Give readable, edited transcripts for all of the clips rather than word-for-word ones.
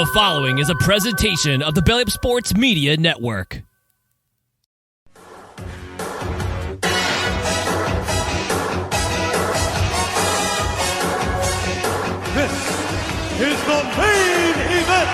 The following is a presentation of the Belly Up Sports Media Network. This is the main event.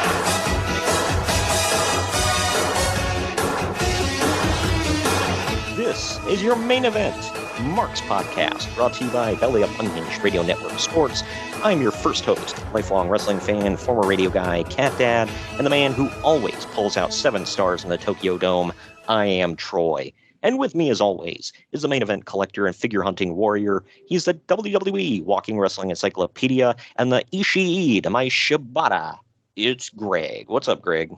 This is your main event, Mark's Podcast, brought to you by Belly Up Unhinged Radio Network Sports. I'm your first host, lifelong wrestling fan, former radio guy, cat dad, and the man who always pulls out 7 stars in the Tokyo Dome. I am Troy. And with me, as always, is the main event collector and figure hunting warrior. He's the WWE Walking Wrestling Encyclopedia and the Ishii to my Shibata. It's Greg. What's up, Greg?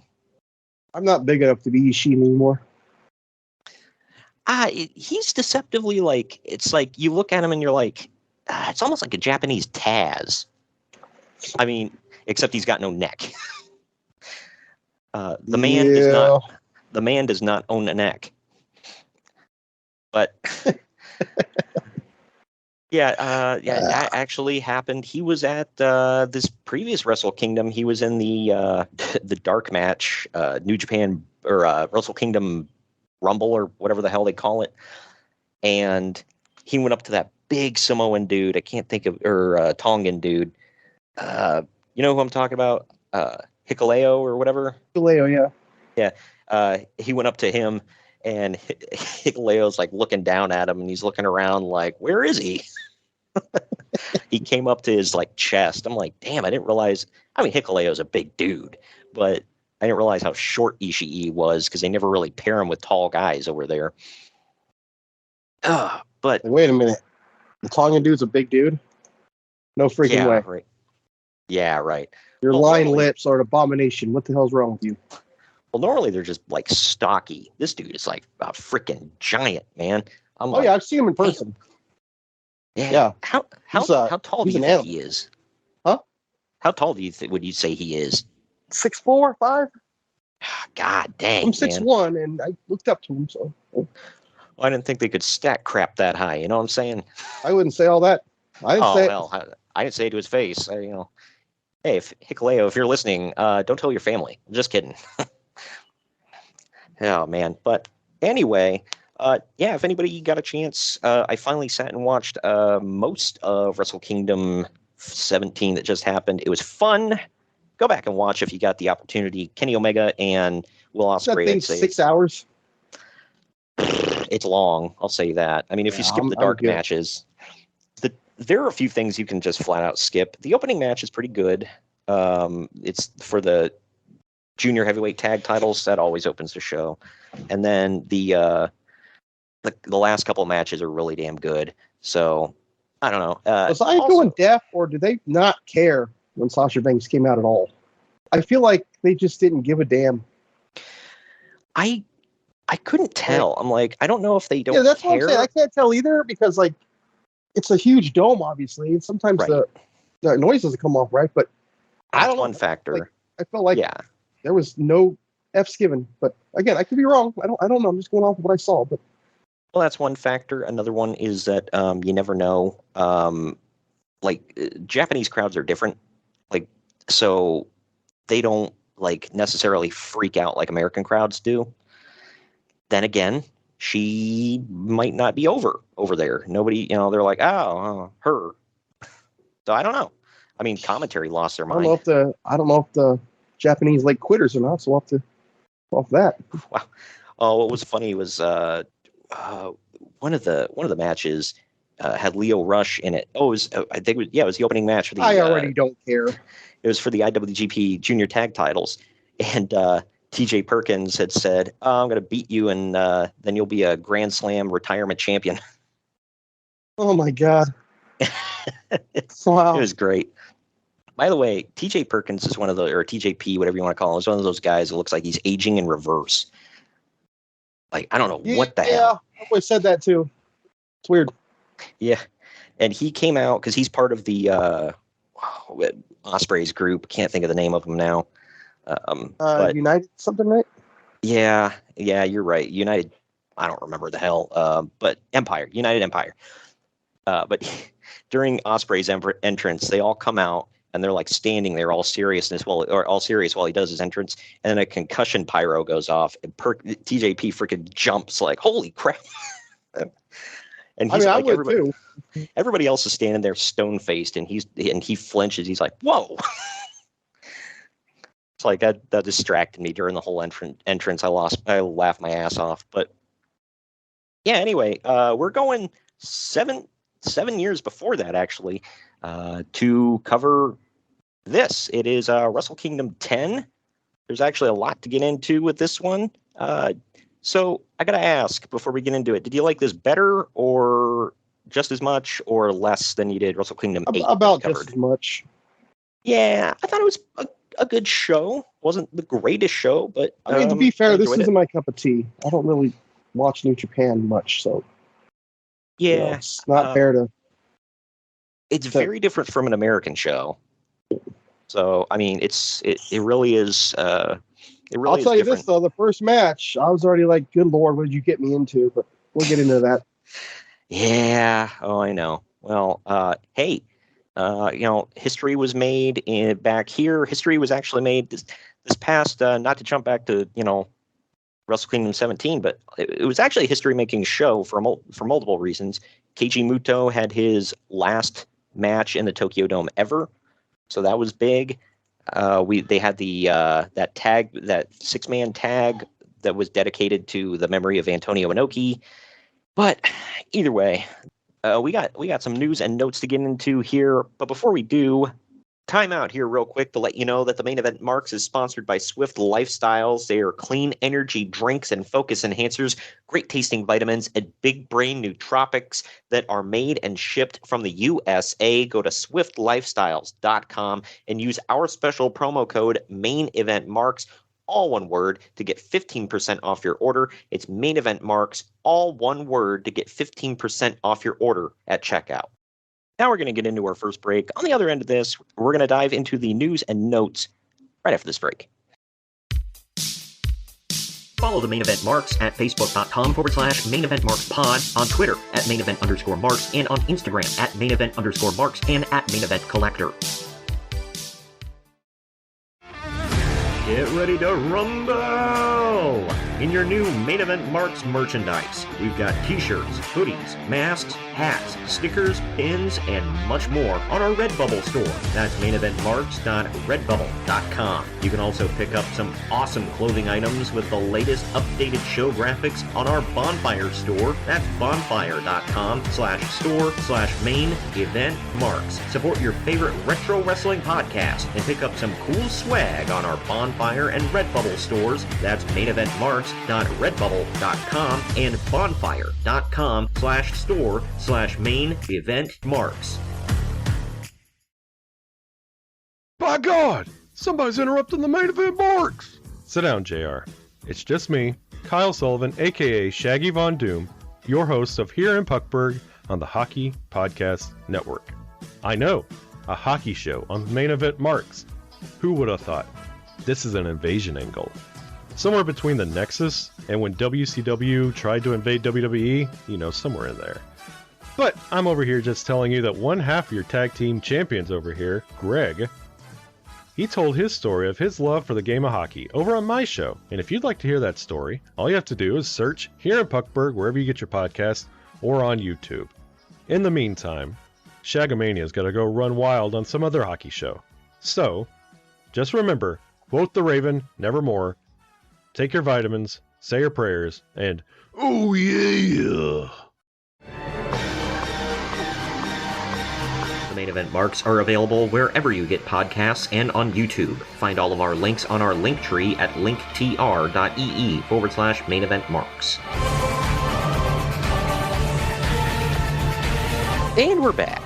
I'm not big enough to be Ishii anymore. He's deceptively like, it's like you look at him and you're like, it's almost like a Japanese Taz. I mean, except he's got no neck. The man does not own a neck. But that actually happened. He was at this previous Wrestle Kingdom. He was in the dark match, New Japan or Wrestle Kingdom Rumble or whatever the hell they call it. And he went up to that big Samoan dude. I can't think of, or Tongan dude. You know who I'm talking about? Hikuleo or whatever. Hikuleo, yeah. Yeah. He went up to him. And Hikuleo's like looking down at him, and he's looking around like, where is he? He came up to his like chest. I'm like, damn, I didn't realize. I mean, Hikuleo's a big dude, but I didn't realize how short Ishii was because they never really pair him with tall guys over there. But wait a minute, the Tongan dude's a big dude? No freaking way. Right. Yeah, right. Your lying lips are an abomination. What the hell's wrong with you? Well, normally they're just like stocky. This dude is like a freaking giant, man. Yeah, I've seen him in person. Yeah. How tall do you think he is? Huh? How tall do you would you say he is? 6'4", 5". God dang. I'm 6'1", and I looked up to him. So. Well, I didn't think they could stack crap that high. You know what I'm saying? I wouldn't say all that. I didn't say it to his face. Hey, if Hikuleo, if you're listening, don't tell your family. I'm just kidding. Oh, man. But anyway, if anybody got a chance, I finally sat and watched most of Wrestle Kingdom 17 that just happened. It was fun. Go back and watch if you got the opportunity. Kenny Omega and Will Ospreay. That thing's 6 hours. It's long. I'll say that. I mean, if you skip the dark matches, there are a few things you can just flat out skip. The opening match is pretty good. It's for the junior heavyweight tag titles. That always opens the show. And then the last couple of matches are really damn good. So I don't know. Was I going deaf, or did they not care when Sasha Banks came out at all? I feel like they just didn't give a damn. I couldn't tell. I'm like, I don't know if they don't care. Yeah, that's what I'm saying. I can't tell either because like it's a huge dome, obviously, and sometimes the noise doesn't come off right. But that's I don't know. One factor. Like, I felt like there was no F's given. But again, I could be wrong. I don't know. I'm just going off of what I saw. But well, that's one factor. Another one is that you never know. Japanese crowds are different. Like, so they don't like necessarily freak out like American crowds do. Then again, she might not be over there. Nobody, they're like, oh, her. So I don't know. I mean, commentary lost their mind. I don't know if the Japanese like quitters or not. So we'll have to off that. Wow. Oh, what was funny was one of the matches had Leo Rush in it. Oh, I think it was the opening match for the. I already don't care. It was for the IWGP Junior Tag Titles, and T.J. Perkins had said, I'm going to beat you, and then you'll be a Grand Slam retirement champion. Oh, my God. Wow. It was great. By the way, T.J. Perkins is one of the, or TJP, whatever you want to call him, is one of those guys that looks like he's aging in reverse. Like, I don't know what the hell. Yeah, I always said that, too. It's weird. Yeah. And he came out, because he's part of the Ospreay's group. Can't think of the name of him now. But, United something, right? Yeah, you're right. United, I don't remember the hell, but United Empire. But during Ospreay's entrance, they all come out, and they're like standing there all serious while he does his entrance, and then a concussion pyro goes off, and TJP freaking jumps like, holy crap. And he's like, everybody else is standing there stone faced, and he flinches. He's like, whoa. It's like that distracted me during the whole entrance. I laughed my ass off. But yeah, anyway, we're going seven years before that, actually, to cover this. It is Wrestle Kingdom 10. There's actually a lot to get into with this one. So I got to ask before we get into it, did you like this better or just as much or less than you did Wrestle Kingdom 8? About just as much. Yeah, I thought it was a good show. Wasn't the greatest show, but I mean, to be fair, this isn't my cup of tea. I don't really watch New Japan much, so yeah, it's not fair to. It's very different from an American show. So I mean, it really is. I'll tell you this though, the first match, I was already like, good Lord, what did you get me into? But we'll get into that. Yeah. Oh, I know. Well, hey, history was made back here. History was actually made this past, not to jump back to, Wrestle Kingdom 17, but it was actually a history-making show for multiple reasons. Keiji Muto had his last match in the Tokyo Dome ever, so that was big. They had that 6-man tag that was dedicated to the memory of Antonio Inoki. But either way, we got some news and notes to get into here. But before we do, time out here real quick to let you know that the Main Event Marks is sponsored by Swift Lifestyles. They are clean energy drinks and focus enhancers, great tasting vitamins, and big brain nootropics that are made and shipped from the USA. Go to swiftlifestyles.com and use our special promo code Main Event Marks, all one word, to get 15% off your order. It's Main Event Marks, all one word, to get 15% off your order at checkout. Now we're going to get into our first break. On the other end of this, we're going to dive into the news and notes right after this break. Follow the Main Event Marks at facebook.com/Main Event Marks Pod, on Twitter at Main Event _Marks, and on Instagram at Main Event _Marks and at Main Event Collector. Get ready to rumble in your new Main Event Marks merchandise. We've got t-shirts, hoodies, masks, hats, stickers, pins, and much more on our Redbubble store. That's maineventmarks.redbubble.com. You can also pick up some awesome clothing items with the latest updated show graphics on our Bonfire store. That's bonfire.com/store/main event marks. Support your favorite retro wrestling podcast and pick up some cool swag on our Bonfire and Redbubble stores. That's maineventmarks.redbubble.com and bonfire.com/store/main event marks. By God, somebody's interrupting the Main Event Marks. Sit down, JR. It's just me, Kyle Sullivan, aka Shaggy Von Doom, your host of Here in Puckburg on the Hockey Podcast Network. I know, a hockey show on the Main Event Marks. Who would have thought? This is an invasion angle. Somewhere between the Nexus and when WCW tried to invade WWE, somewhere in there. But I'm over here just telling you that one half of your tag team champions over here, Greg, he told his story of his love for the game of hockey over on my show. And if you'd like to hear that story, all you have to do is search Here in Puckburg wherever you get your podcast or on YouTube. In the meantime, Shagamania's got to go run wild on some other hockey show. So, just remember, quote the Raven, nevermore, take your vitamins, say your prayers, and oh yeah! The Main Event Marks are available wherever you get podcasts and on YouTube. Find all of our links on our link tree at linktr.ee/Main Event Marks. And we're back.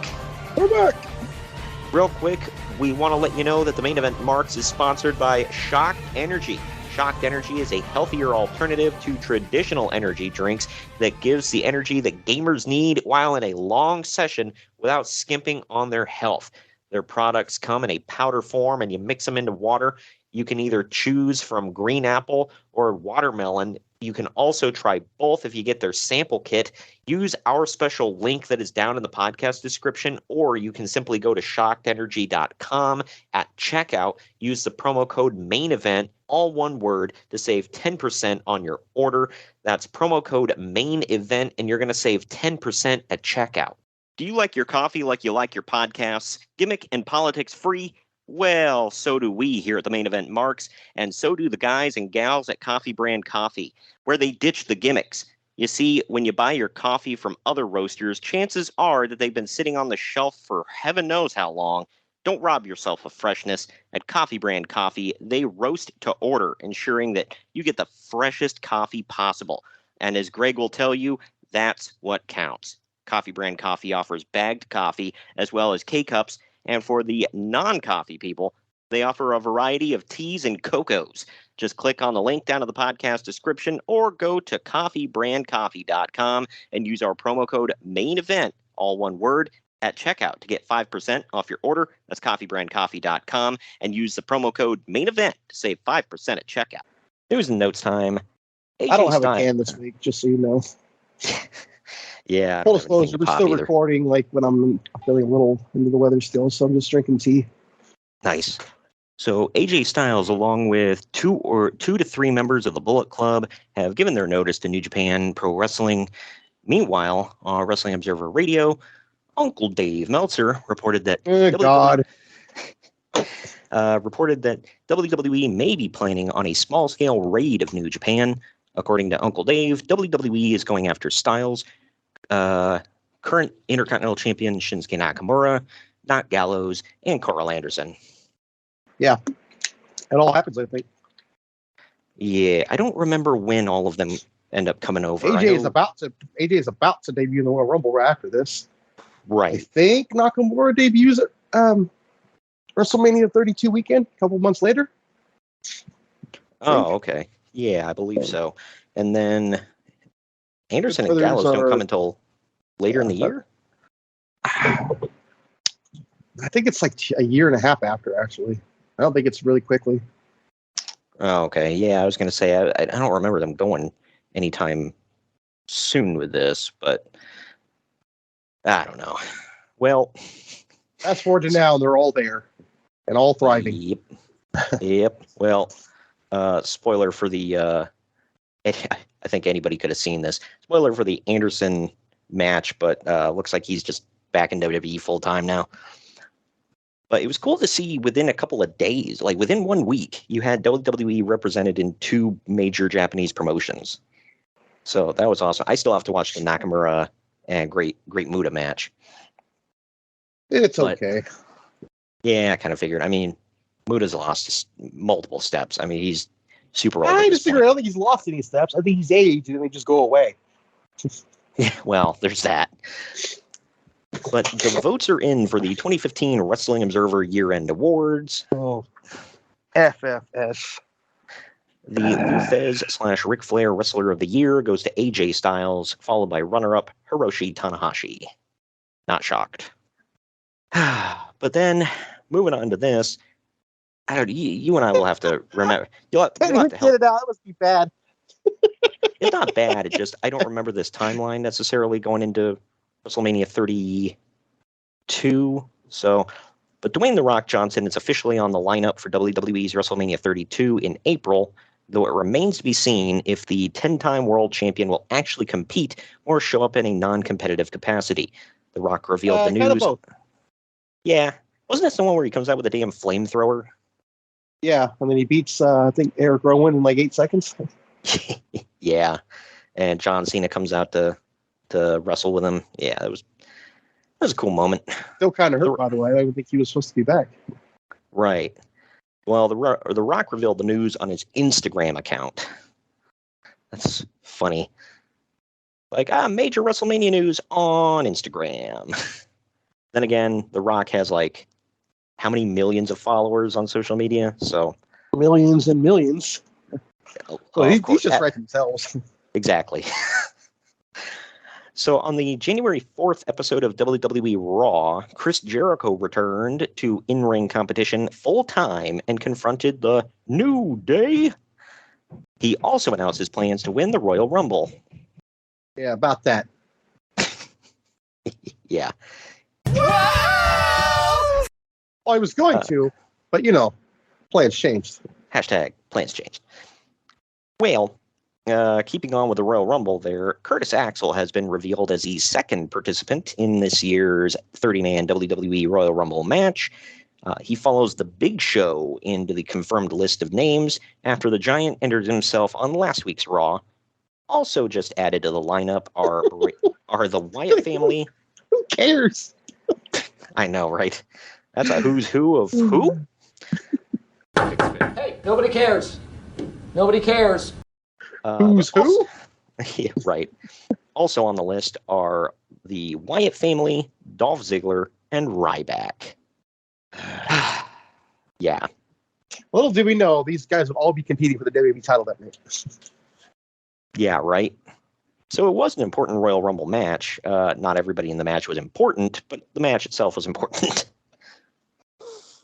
Real quick, we want to let you know that the Main Event Marks is sponsored by Shocked Energy. Shocked Energy is a healthier alternative to traditional energy drinks that gives the energy that gamers need while in a long session without skimping on their health. Their products come in a powder form and you mix them into water. You can either choose from green apple or watermelon You can also try both if you get their sample kit. Use our special link that is down in the podcast description, or you can simply go to shockedenergy.com at checkout. Use the promo code main event, all one word, to save 10% on your order. That's promo code main event, and you're going to save 10% at checkout. Do you like your coffee like you like your podcasts? Gimmick and politics free? Well, so do we here at the Main Event Marks, and so do the guys and gals at Coffee Brand Coffee, where they ditch the gimmicks. You see, when you buy your coffee from other roasters, chances are that they've been sitting on the shelf for heaven knows how long. Don't rob yourself of freshness. At Coffee Brand Coffee, they roast to order, ensuring that you get the freshest coffee possible. And as Greg will tell you, that's what counts. Coffee Brand Coffee offers bagged coffee as well as K-Cups, and for the non-coffee people, they offer a variety of teas and cocos. Just click on the link down in the podcast description or go to coffeebrandcoffee.com and use our promo code MAINEVENT, all one word, at checkout to get 5% off your order. That's coffeebrandcoffee.com, and use the promo code MAINEVENT to save 5% at checkout. News and notes time. I don't have a can this week, just so you know. Yeah. Full disclosure, we're still recording like when I'm feeling a little into the weather still, so I'm just drinking tea. Nice. So AJ Styles, along with two to three members of the Bullet Club, have given their notice to New Japan Pro Wrestling. Meanwhile, on Wrestling Observer Radio, Uncle Dave Meltzer reported that reported that WWE may be planning on a small-scale raid of New Japan. According to Uncle Dave, WWE is going after Styles, current Intercontinental Champion Shinsuke Nakamura, Not Gallows, and Carl Anderson. Yeah, it all happens, I think. Yeah, I don't remember when all of them end up coming over. AJ is about to debut in the Royal Rumble right after this. Right. I think Nakamura debuts at WrestleMania 32 weekend, a couple months later. Oh, okay. Yeah, I believe so. And then Anderson and Gallows don't come until later in the year? I think it's like a year and a half after, actually. I don't think it's really quickly. Oh, okay. Yeah, I was going to say, I don't remember them going anytime soon with this, but I don't know. Well, fast forward to now, they're all there and all thriving. Yep. Yep. Well, spoiler for the, I think anybody could have seen this. Spoiler for the Anderson match, but looks like he's just back in WWE full time now. But it was cool to see within a couple of days, like within 1 week, you had WWE represented in two major Japanese promotions. So that was awesome. I still have to watch the Nakamura and Great Muta match. It's okay. Yeah, I kind of figured. I mean, Muta's lost multiple steps. I mean, he's super old. I don't think he's lost any steps. I think he's aged and they just go away. Yeah, well, there's that. But the votes are in for the 2015 Wrestling Observer Year-End Awards. Oh, FFS. The Lou Fez / Ric Flair Wrestler of the Year goes to AJ Styles, followed by runner-up Hiroshi Tanahashi. Not shocked. But then, moving on to this, I don't. You and I will have to remember. You'll have to help. Get it out. It must be bad. It's not bad. It's just I don't remember this timeline necessarily going into WrestleMania 32. So, but Dwayne "The Rock" Johnson is officially on the lineup for WWE's WrestleMania 32 in April, though it remains to be seen if the 10-time world champion will actually compete or show up in a non-competitive capacity. The Rock revealed the news. Kind of both. Yeah. Wasn't this the one where he comes out with a damn flamethrower? Yeah, and then he beats, I think, Eric Rowan in like 8 seconds. Yeah, and John Cena comes out to wrestle with him. Yeah, that was a cool moment. Still kind of hurt, by the way. I didn't think he was supposed to be back. Right. Well, the Rock revealed the news on his Instagram account. That's funny. Like, major WrestleMania news on Instagram. Then again, The Rock has like how many millions of followers on social media? So millions and millions. Well, these just write themselves. Exactly. So on the January 4th episode of WWE Raw, Chris Jericho returned to in-ring competition full-time and confronted the New Day. He also announced his plans to win the Royal Rumble. Yeah, about that. Yeah. Well, I was going to, but plans changed. Hashtag plans changed. Well, keeping on with the Royal Rumble there, Curtis Axel has been revealed as the second participant in this year's 30-man WWE Royal Rumble match. He follows the Big Show into the confirmed list of names after the Giant entered himself on last week's Raw. Also just added to the lineup are the Wyatt family. Who cares? I know, right? That's a who's who of who? Hey, nobody cares. Nobody cares. Who's who? Yeah, right. Also on the list are the Wyatt family, Dolph Ziggler, and Ryback. Yeah. Little do we know, these guys would all be competing for the WWE title that night. Yeah, right. So it was an important Royal Rumble match. Not everybody in the match was important, but the match itself was important.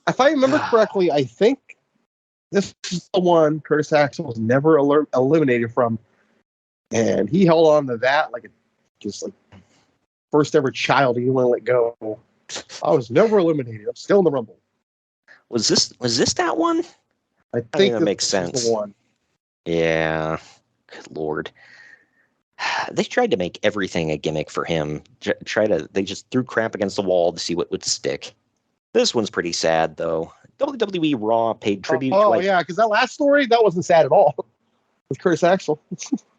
If I remember correctly, I think this is the one Curtis Axel was never eliminated from, and he held on to that like first ever child he didn't want to let go. I was never eliminated. I'm still in the Rumble. Was this that one? I think that makes sense. The one. Yeah. Good Lord. They tried to make everything a gimmick for him. They just threw crap against the wall to see what would stick. This one's pretty sad, though. WWE Raw paid tribute to... yeah, because that last story, that wasn't sad at all. With Curtis Axel.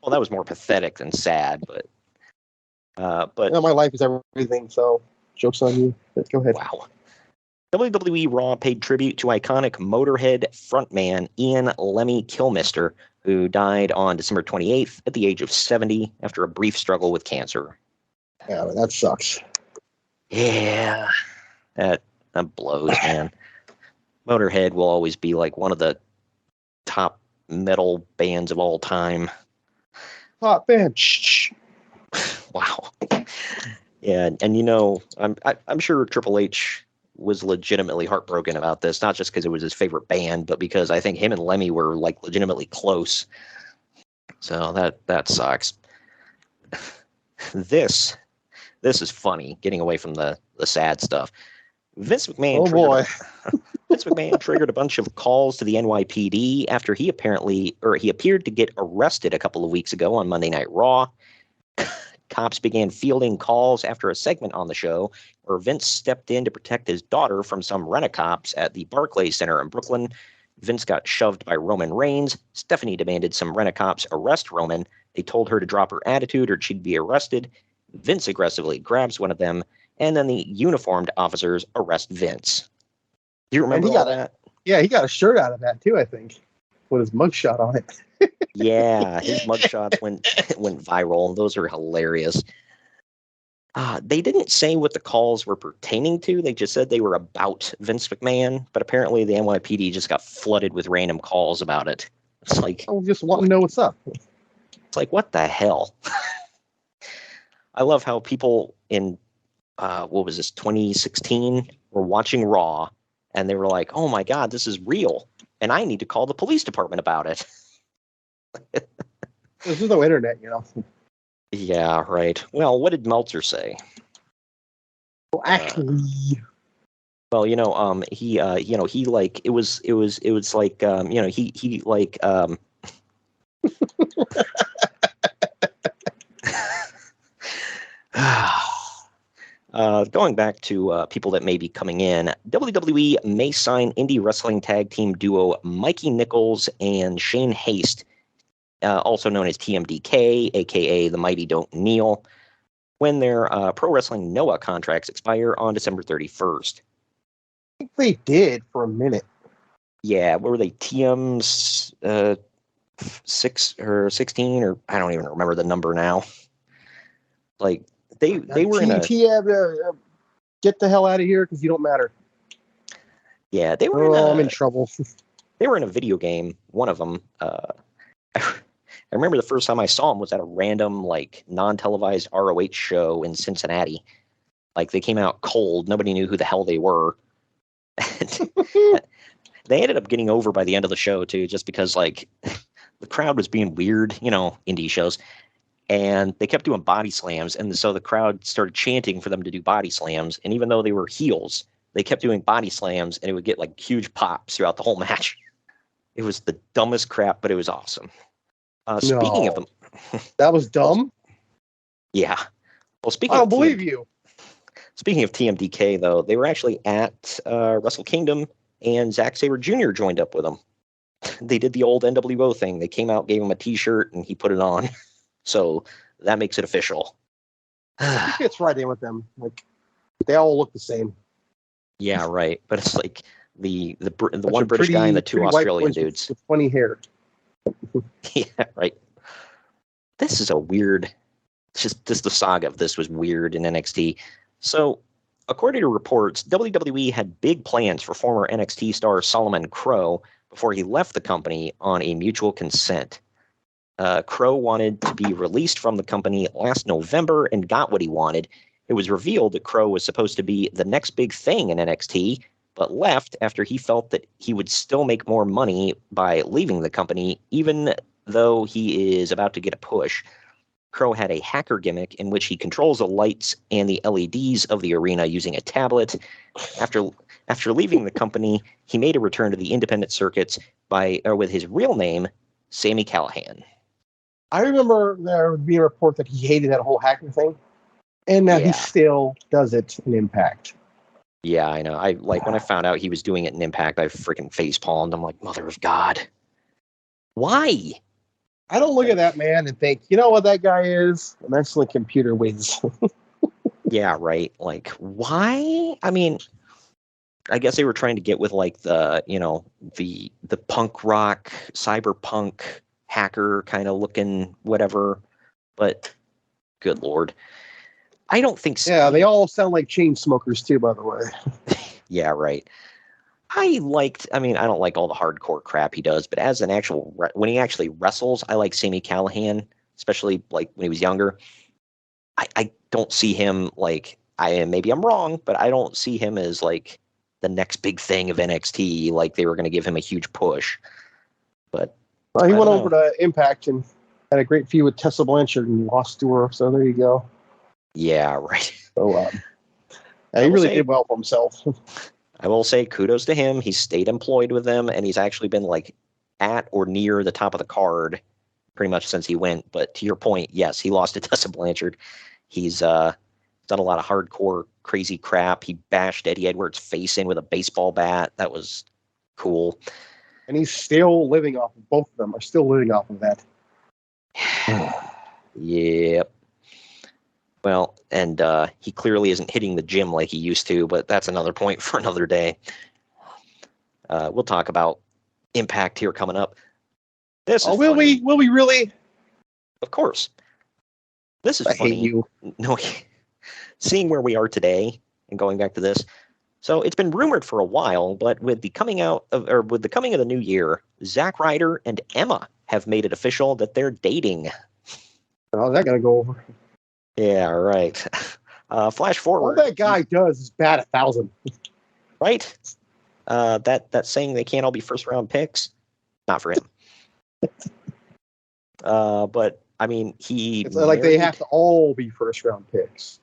Well, that was more pathetic than sad, but... my life is everything, so joke's on you. Let's go ahead. Wow. WWE Raw paid tribute to iconic Motorhead frontman Ian Lemmy Kilmister, who died on December 28th at the age of 70 after a brief struggle with cancer. Yeah, that sucks. Yeah. That blows, man. Motorhead will always be like one of the top metal bands of all time. Top band. Wow. Yeah, and I'm sure Triple H was legitimately heartbroken about this, not just because it was his favorite band, but because I think him and Lemmy were like legitimately close. So that sucks. This is funny, getting away from the sad stuff. Vince McMahon triggered a bunch of calls to the NYPD after he appeared to get arrested a couple of weeks ago on Monday Night Raw. Cops began fielding calls after a segment on the show where Vince stepped in to protect his daughter from some rent-a-cops at the Barclays Center in Brooklyn. Vince got shoved by Roman Reigns. Stephanie demanded some rent-a-cops arrest Roman. They told her to drop her attitude or she'd be arrested. Vince aggressively grabs one of them, and then the uniformed officers arrest Vince. Do you remember that? Yeah, he got a shirt out of that too, I think, with his mugshot on it. Yeah, his mugshots went viral. Those are hilarious. They didn't say what the calls were pertaining to. They just said they were about Vince McMahon, but apparently the NYPD just got flooded with random calls about it. It's like, I just want to know what's up. It's like, what the hell? I love how people in, 2016 were watching Raw, and they were like, oh my God, this is real, and I need to call the police department about it. There's no internet, Yeah, right. Well, what did Meltzer say? Well, actually, he like it was like he like going back to people that may be coming in, WWE may sign indie wrestling tag team duo Mikey Nichols and Shane Haste, also known as TMDK, a.k.a. the Mighty Don't Kneel, when their Pro Wrestling Noah contracts expire on December 31st. I think they did for a minute. Yeah, what were they, TM's 6 or 16, or I don't even remember the number now. Like, they were in a... get the hell out of here, because you don't matter. Yeah, they were I'm in trouble. They were in a video game, one of them. I remember the first time I saw them was at a random, like, non-televised ROH show in Cincinnati. Like, they came out cold. Nobody knew who the hell they were. They ended up getting over by the end of the show, too, just because, like, the crowd was being weird, indie shows, and they kept doing body slams, and so the crowd started chanting for them to do body slams, and even though they were heels, they kept doing body slams, and it would get like huge pops throughout the whole match. It was the dumbest crap, but it was awesome. Speaking of them, that was dumb. Yeah. Well, I don't believe you. Speaking of TMDK, though, they were actually at Wrestle Kingdom, and Zack Sabre Jr. joined up with them. They did the old NWO thing. They came out, gave him a T-shirt, and he put it on. So that makes it official. He fits right in with them. Like, they all look the same. Yeah, right. But it's like the one British guy and the two Australian dudes with funny hair. Yeah, right. This is a weird. The saga of this was weird in NXT. So, according to reports, WWE had big plans for former NXT star Solomon Crowe before he left the company on a mutual consent. Crowe wanted to be released from the company last November and got what he wanted. It was revealed that Crowe was supposed to be the next big thing in NXT, but left after he felt that he would still make more money by leaving the company, even though he is about to get a push. Crowe had a hacker gimmick in which he controls the lights and the LEDs of the arena using a tablet. After leaving the company, he made a return to the independent circuits with his real name, Sami Callihan. I remember there being a report that he hated that whole hacker thing, and now he still does it in Impact. Yeah, I know. When I found out he was doing it in Impact, I freaking facepalmed. I'm like, mother of God. Why? I don't look at that man and think, you know what that guy is? Eventually computer wins. Yeah, right. Like, why? I mean, I guess they were trying to get with like the punk rock, cyberpunk hacker kind of looking whatever. But good Lord. I don't think so. Yeah, they all sound like chain smokers too, by the way. Yeah, right. I don't like all the hardcore crap he does, but as an actual, when he actually wrestles, I like Sami Callihan, especially like when he was younger. I don't see him like, maybe I'm wrong, but I don't see him as like the next big thing of NXT, like they were going to give him a huge push. But he went over to Impact and had a great feud with Tessa Blanchard and lost to her, so there you go. Yeah, right. So he really did well for himself. I will say kudos to him. He's stayed employed with them, and he's actually been like at or near the top of the card pretty much since he went. But to your point, yes, he lost to Tessa Blanchard. He's done a lot of hardcore, crazy crap. He bashed Eddie Edwards' face in with a baseball bat. That was cool. And he's still living off of both of them. Are still living off of that. Yep. Well, and he clearly isn't hitting the gym like he used to, but that's another point for another day. We'll talk about Impact here coming up. This is will we? Will we really? Of course. This is I funny. hate you. No, seeing where we are today and going back to this. So it's been rumored for a while, but with the coming of the new year, Zack Ryder and Emma have made it official that they're dating. How's that gonna go over? Yeah, right. Flash forward. All that guy does is bat 1,000. Right? That saying they can't all be first round picks, not for him. But I mean, it's like they have to all be first round picks.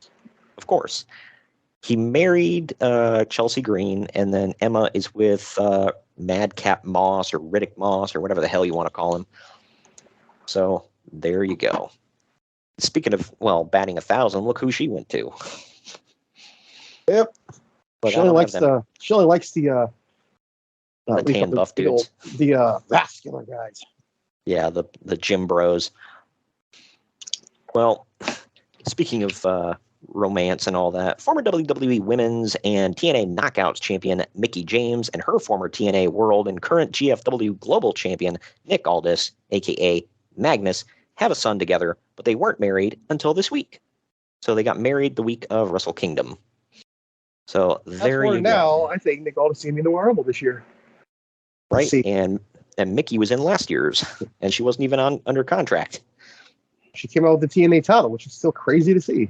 Of course. He married Chelsea Green, and then Emma is with Madcap Moss or Riddick Moss or whatever the hell you want to call him. So there you go. Speaking of, batting 1,000, look who she went to. Yep. She only likes the tan buff dudes. The vascular guys. Yeah, the gym bros. Well, speaking of romance and all that, former WWE Women's and TNA Knockouts champion Mickie James and her former TNA World and current GFW Global champion Nick Aldis, a.k.a. Magnus, have a son together, but they weren't married until this week. So they got married the week of Wrestle Kingdom. So there you go. Now, I think Nick Aldis in the Royal Rumble this year. Right, and Mickie was in last year's, and she wasn't even under contract. She came out with the TNA title, which is still crazy to see.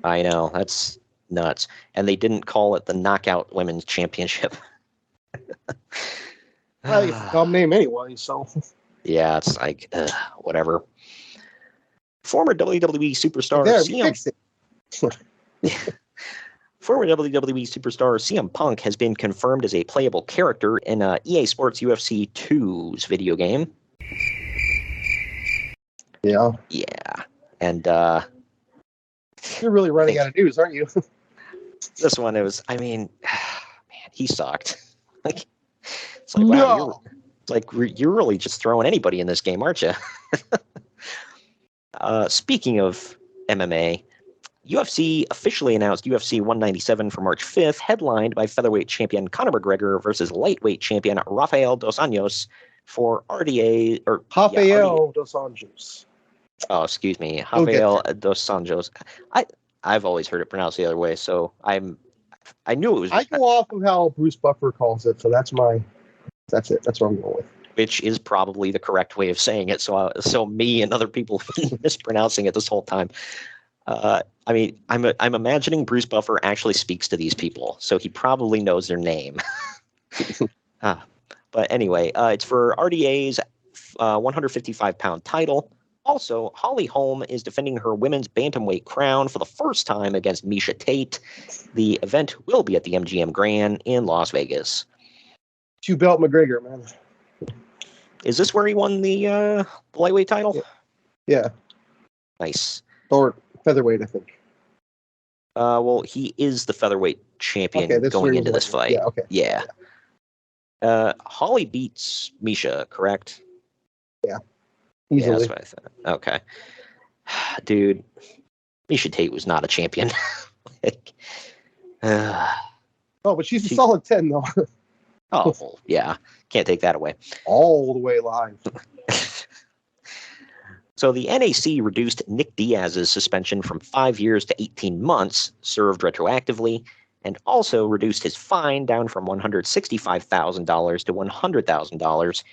I know, that's nuts. And they didn't call it the Knockout Women's Championship. Well, it's a dumb name anyway, so... Yeah, it's like, whatever. Former WWE superstar There, CM... fixed it. Former WWE superstar CM Punk has been confirmed as a playable character in EA Sports UFC 2's video game. Yeah. Yeah. And You're really running out of news, aren't you? this one, it was, I mean, man, he sucked. Like, it's like, wow, you're really just throwing anybody in this game, aren't you? Speaking of MMA, UFC officially announced UFC 197 for March 5th, headlined by featherweight champion Conor McGregor versus lightweight champion Rafael dos Anjos for RDA or Rafael dos Anjos. Oh, excuse me, Rafael dos Anjos. I've always heard it pronounced the other way, so I knew it was. I go off of how Bruce Buffer calls it, so that's it. That's what I'm going with. Which is probably the correct way of saying it. So me and other people mispronouncing it this whole time. I mean, I'm imagining Bruce Buffer actually speaks to these people, so he probably knows their name. But anyway, it's for RDA's 155-pound title. Also, Holly Holm is defending her women's bantamweight crown for the first time against Miesha Tate. The event will be at the MGM Grand in Las Vegas. Two-belt McGregor, man. Is this where he won the lightweight title? Yeah. Nice. Or featherweight, I think. Well, he is the featherweight champion going into this fight. Yeah, okay. Yeah. Holly beats Miesha, correct? Yeah. Easily. Yeah, that's what I thought. Okay. Dude, Miesha Tate was not a champion. But she's a solid 10, though. Oh, well, yeah. Can't take that away. All the way live. So the NAC reduced Nick Diaz's suspension from 5 years to 18 months, served retroactively, and also reduced his fine down from $165,000 to $100,000.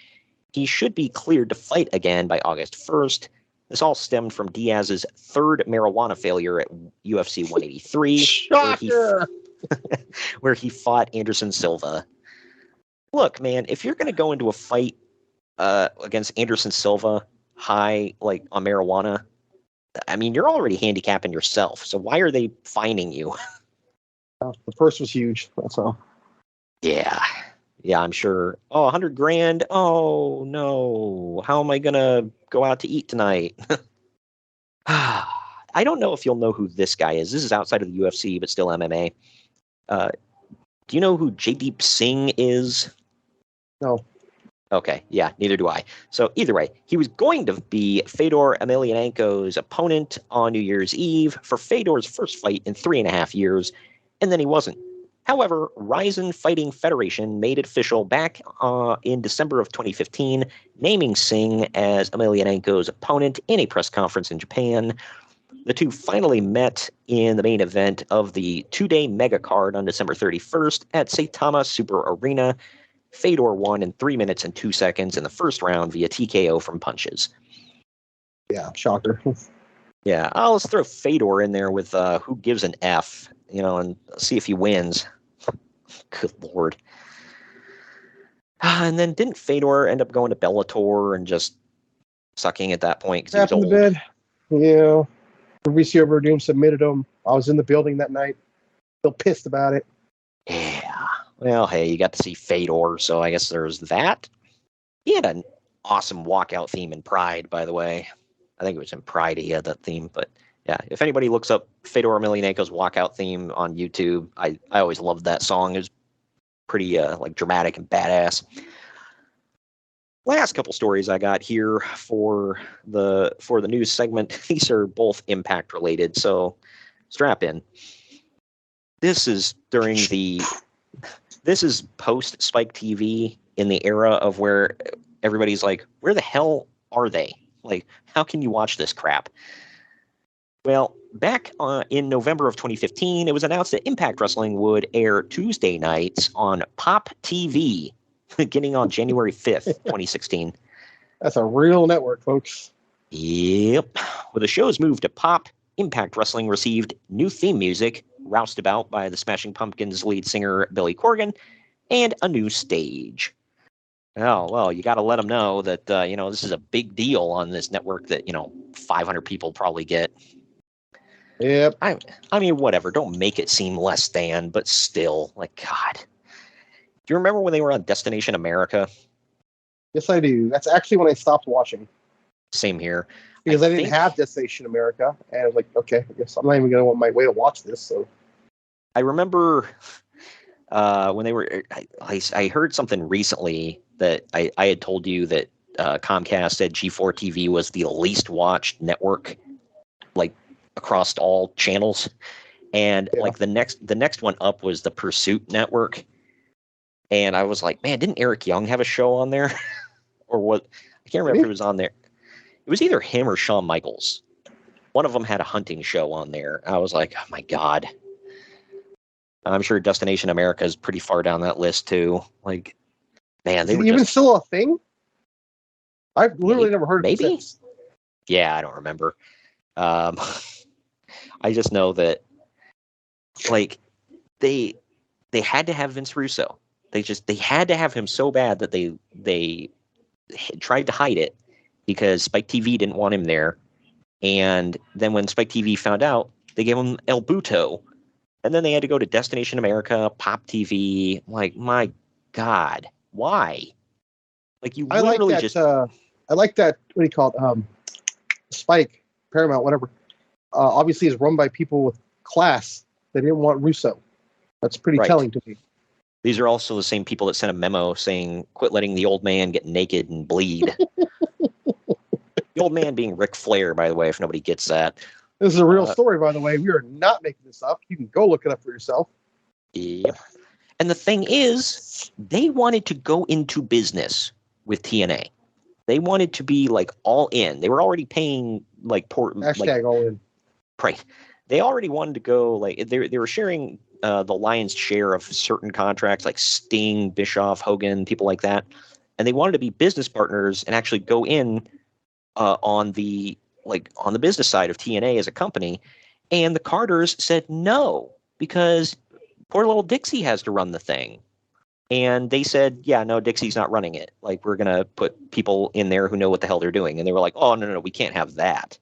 He should be cleared to fight again by August 1st. This all stemmed from Diaz's third marijuana failure at UFC 183, Shocker! where he fought Anderson Silva. Look, man, if you're going to go into a fight against Anderson Silva high, like, on marijuana, I mean, you're already handicapping yourself, so why are they fining you? The purse was huge, that's all. Yeah, I'm sure. Oh, $100,000? Oh, no. How am I going to go out to eat tonight? I don't know if you'll know who this guy is. This is outside of the UFC, but still MMA. Do you know who Jaydeep Singh is? No. Okay, yeah, neither do I. So either way, he was going to be Fedor Emelianenko's opponent on New Year's Eve for Fedor's first fight in 3.5 years, and then he wasn't. However, Rizin Fighting Federation made it official back in December of 2015, naming Singh as Emelianenko's opponent in a press conference in Japan. The two finally met in the main event of the 2-day mega card on December 31st at Saitama Super Arena. Fedor won in 3 minutes and 2 seconds in the first round via TKO from punches. Yeah, shocker. Yeah, let's throw Fedor in there with who gives an F, and see if he wins. Good Lord. And then didn't Fedor end up going to Bellator and just sucking at that point because he was old? In the bed. Yeah. VC Over Doom submitted him. I was in the building that night. Still pissed about it. Yeah. Well, hey, you got to see Fedor, so I guess there's that. He had an awesome walkout theme in Pride, by the way. I think it was in Pride he had that theme, but yeah, if anybody looks up Fedor Emelianenko's walkout theme on YouTube, I always loved that song. It was pretty like dramatic and badass. Last couple stories I got here for the news segment. These are both Impact related, so strap in. This is post Spike TV in the era of where everybody's like, where the hell are they? Like, how can you watch this crap? Well, back in November of 2015, it was announced that Impact Wrestling would air Tuesday nights on Pop TV, beginning on January 5th, 2016. That's a real network, folks. Yep. When the show's moved to Pop, Impact Wrestling received new theme music, Roustabout by the Smashing Pumpkins lead singer Billy Corgan, and a new stage. Oh, well, you got to let them know that, this is a big deal on this network that, 500 people probably get. Yep. I mean, whatever. Don't make it seem less than, but still, like, God. Do you remember when they were on Destination America? Yes, I do. That's actually when I stopped watching. Same here. Because I didn't have Destination America. And I was like, okay, I guess I'm not even going to want my way to watch this. So I remember when they were, I heard something recently that I had told you that Comcast said G4 TV was the least watched network, like across all channels. And like the next one up was the Pursuit Network. And I was like, man, didn't Eric Young have a show on there? Or what? I can't remember if it was on there. It was either him or Shawn Michaels. One of them had a hunting show on there. I was like, oh my God. I'm sure Destination America is pretty far down that list too. Like, man, is it even still a thing? I've literally never heard of it since. Yeah, I don't remember. I just know that, like, they had to have Vince Russo. They had to have him so bad that they tried to hide it because Spike TV didn't want him there. And then when Spike TV found out, they gave him El Buto. And then they had to go to Destination America, Pop TV. Like, my God, why? Like, you literally just... I like that, what do you call it? Spike, Paramount, whatever. Obviously is run by people with class. They didn't want Russo. That's pretty telling to me. These are also the same people that sent a memo saying, quit letting the old man get naked and bleed. The old man being Ric Flair, by the way, if nobody gets that. This is a real story, by the way. We are not making this up. You can go look it up for yourself. Yep. And the thing is, they wanted to go into business with TNA. They wanted to be like all in. They were already paying like hashtag all in. Right. They already wanted to go like they were sharing the lion's share of certain contracts like Sting, Bischoff, Hogan, people like that. And they wanted to be business partners and actually go in on the business side of TNA as a company. And the Carters said no, because poor little Dixie has to run the thing. And they said, yeah, no, Dixie's not running it. Like, we're going to put people in there who know what the hell they're doing. And they were like, oh, no, we can't have that.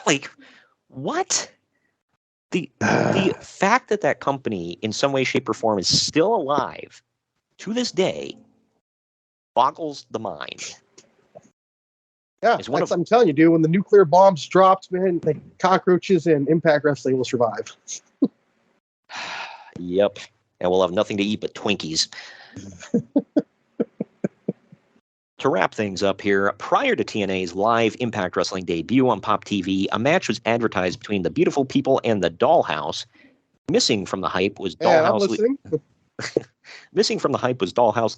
Like, what? The fact that company in some way, shape, or form is still alive to this day boggles the mind. Yeah, I'm telling you, dude, when the nuclear bombs dropped, man, like cockroaches and Impact Wrestling will survive. Yep. And we'll have nothing to eat but Twinkies. To wrap things up here, prior to TNA's live Impact Wrestling debut on Pop TV, a match was advertised between the Beautiful People and the Dollhouse. Missing from the hype was Dollhouse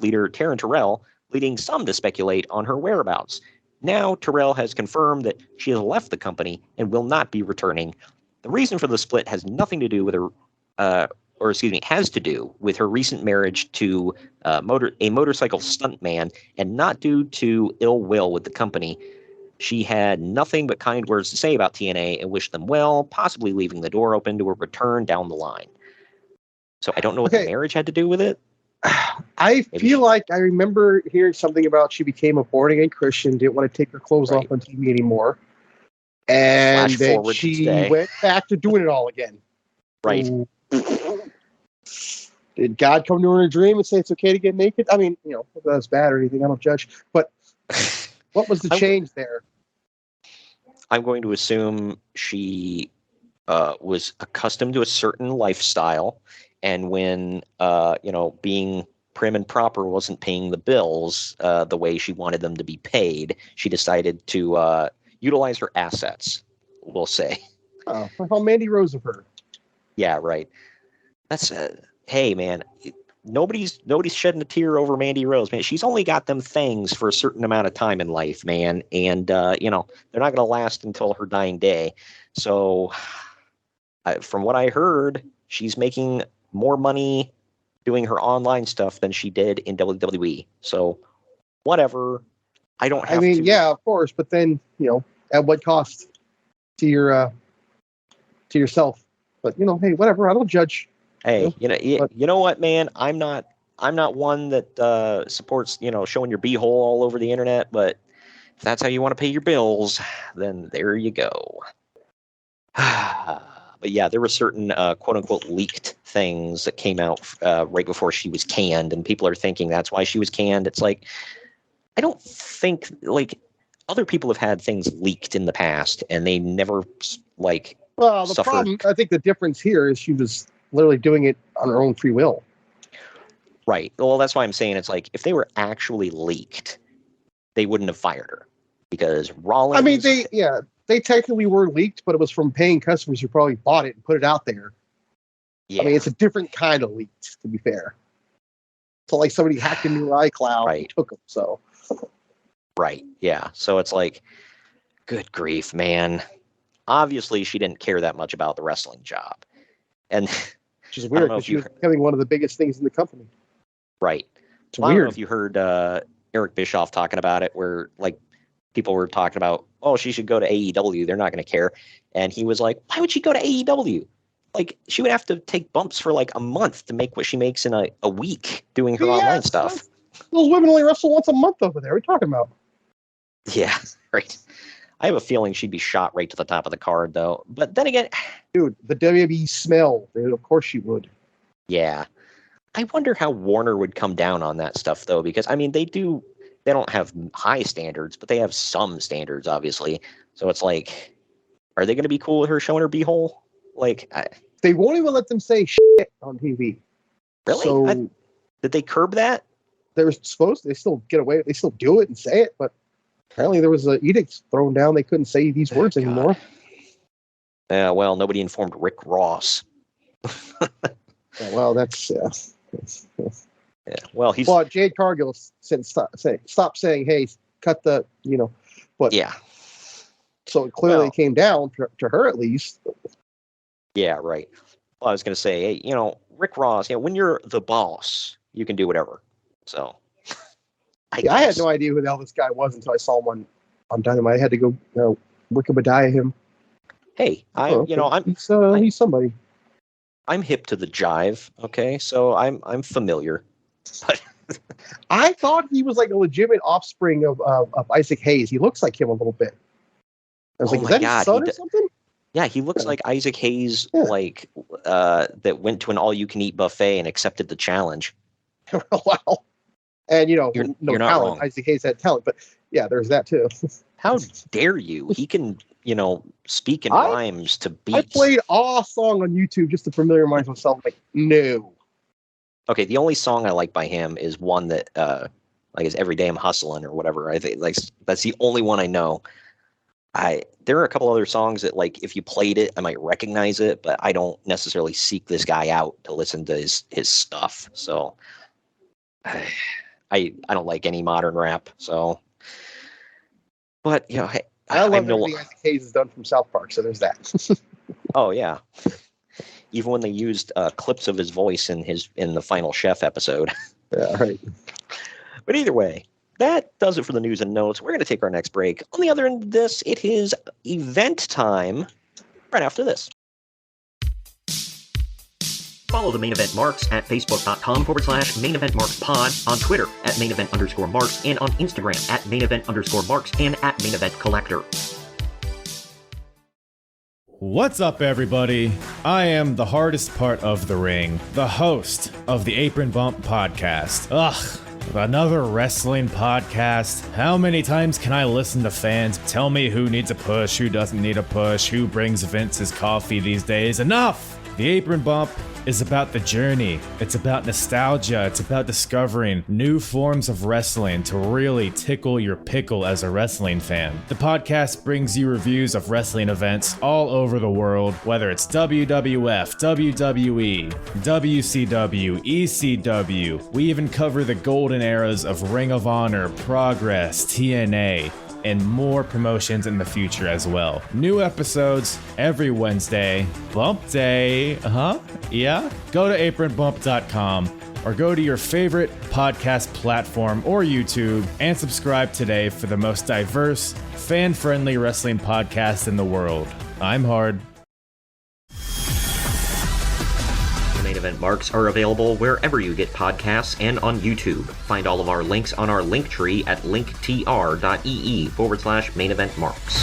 leader Taryn Terrell, leading some to speculate on her whereabouts. Now, Terrell has confirmed that she has left the company and will not be returning. The reason for the split has nothing to do with her, has to do with her recent marriage to a motorcycle stuntman, and not due to ill will with the company. She had nothing but kind words to say about TNA and wished them well, possibly leaving the door open to a return down the line. So I don't know what the marriage had to do with it. I feel like I remember hearing something about she became a born-again Christian, didn't want to take her clothes off on TV anymore. And then she went back to doing it all again. Right. Ooh. Did God come to her in a dream and say it's okay to get naked? I mean, if that's bad or anything, I don't judge. But what was the change there? I'm going to assume she was accustomed to a certain lifestyle, and when being prim and proper wasn't paying the bills the way she wanted them to be paid, she decided to utilize her assets, we'll say. Oh, how Mandy Rose of her. Yeah, right. That's hey, man. Nobody's shedding a tear over Mandy Rose, man. She's only got them things for a certain amount of time in life, man, and they're not going to last until her dying day. So, from what I heard, she's making more money doing her online stuff than she did in WWE. So, whatever. I don't have. Yeah, of course, but then at what cost to your to yourself? But hey, whatever. I don't judge. Hey, you know what, man? I'm not I'm not one that supports, showing your beehole all over the internet, but if that's how you want to pay your bills, then there you go. But yeah, there were certain quote-unquote leaked things that came out right before she was canned, and people are thinking that's why she was canned. It's like, I don't think, like, other people have had things leaked in the past, and they never, like, Well, the suffered. problem, I think the difference here is she was literally doing it on her own free will. Right. Well, that's why I'm saying it's like, if they were actually leaked, they wouldn't have fired her. Because Rollins... I mean, they technically were leaked, but it was from paying customers who probably bought it and put it out there. Yeah. I mean, it's a different kind of leaked, to be fair. So, like, somebody hacked into your iCloud and took them, so... Right, yeah. So it's like, good grief, man. Obviously, she didn't care that much about the wrestling job. And which is weird, because she was becoming one of the biggest things in the company. Right. It's weird. I don't know if you heard Eric Bischoff talking about it, where, like, people were talking about, oh, she should go to AEW. They're not going to care. And he was like, why would she go to AEW? Like, she would have to take bumps for, like, a month to make what she makes in a week doing her online stuff. Those women only wrestle once a month over there. What are you talking about? Yeah, right. I have a feeling she'd be shot right to the top of the card, though. But then again... Dude, the WWE smell. Dude, of course she would. Yeah. I wonder how Warner would come down on that stuff, though, because, I mean, they don't have high standards, but they have some standards, obviously. So it's like, are they going to be cool with her showing her beehole? Like, they won't even let them say shit on TV. Really? So, did they curb that? They were supposed to. They still get away. They still do it and say it, but apparently there was an edict thrown down. They couldn't say these words anymore. Well, nobody informed Rick Ross. Well, that's yeah. Well, Jade Cargill said stop saying, hey, cut the, but yeah. So it clearly came down to her at least. Yeah, right. Well, I was going to say, hey, Rick Ross, when you're the boss, you can do whatever. So, I had no idea who the hell this guy was until I saw him on Dynamite. I had to go Wikipedia him. Hey, he's somebody. I'm hip to the jive. Okay, so I'm familiar. But I thought he was like a legitimate offspring of Isaac Hayes. He looks like him a little bit. I was like, is that his son or something? Yeah, he looks like Isaac Hayes, like that went to an all-you-can-eat buffet and accepted the challenge. Wow. And, you're no not talent. wrong. Isaac Hayes had talent, but yeah, there's that too. How dare you? He can, speak in rhymes to beats. I played a song on YouTube just to familiarize myself. Like, no. Okay, the only song I like by him is one that, is Every Day I'm Hustling or whatever. I think that's the only one I know. There are a couple other songs that, like, if you played it, I might recognize it, but I don't necessarily seek this guy out to listen to his stuff. So I don't like any modern rap. So, but I love everything Isaac Hayes has done from South Park. So there's that. Oh yeah, even when they used clips of his voice in the Final Chef episode. Yeah, right. But either way, that does it for the news and notes. We're going to take our next break. On the other end of this, it is event time right after this. Follow the Main Event Marks at facebook.com/Main Event Marks Pod, on Twitter at Main Event _Marks, and on Instagram at Main Event _Marks and at Main Event Collector. What's up, everybody? I am the hardest part of the ring, the host of the Apron Bump podcast. Ugh. Another wrestling podcast. How many times can I listen to fans tell me who needs a push, who doesn't need a push, who brings Vince's coffee these days? Enough! The Apron Bump is about the journey. It's about nostalgia. It's about discovering new forms of wrestling to really tickle your pickle as a wrestling fan. The podcast brings you reviews of wrestling events all over the world, whether it's WWF, WWE, WCW, ECW. We even cover the golden eras of Ring of Honor, Progress, TNA, and more promotions in the future as well. New episodes every Wednesday. Bump Day, yeah? Go to apronbump.com or go to your favorite podcast platform or YouTube and subscribe today for the most diverse, fan-friendly wrestling podcast in the world. I'm Hard. The Main Event Event Marks are available wherever you get podcasts and on YouTube. Find all of our links on our link tree at linktr.ee/main event marks.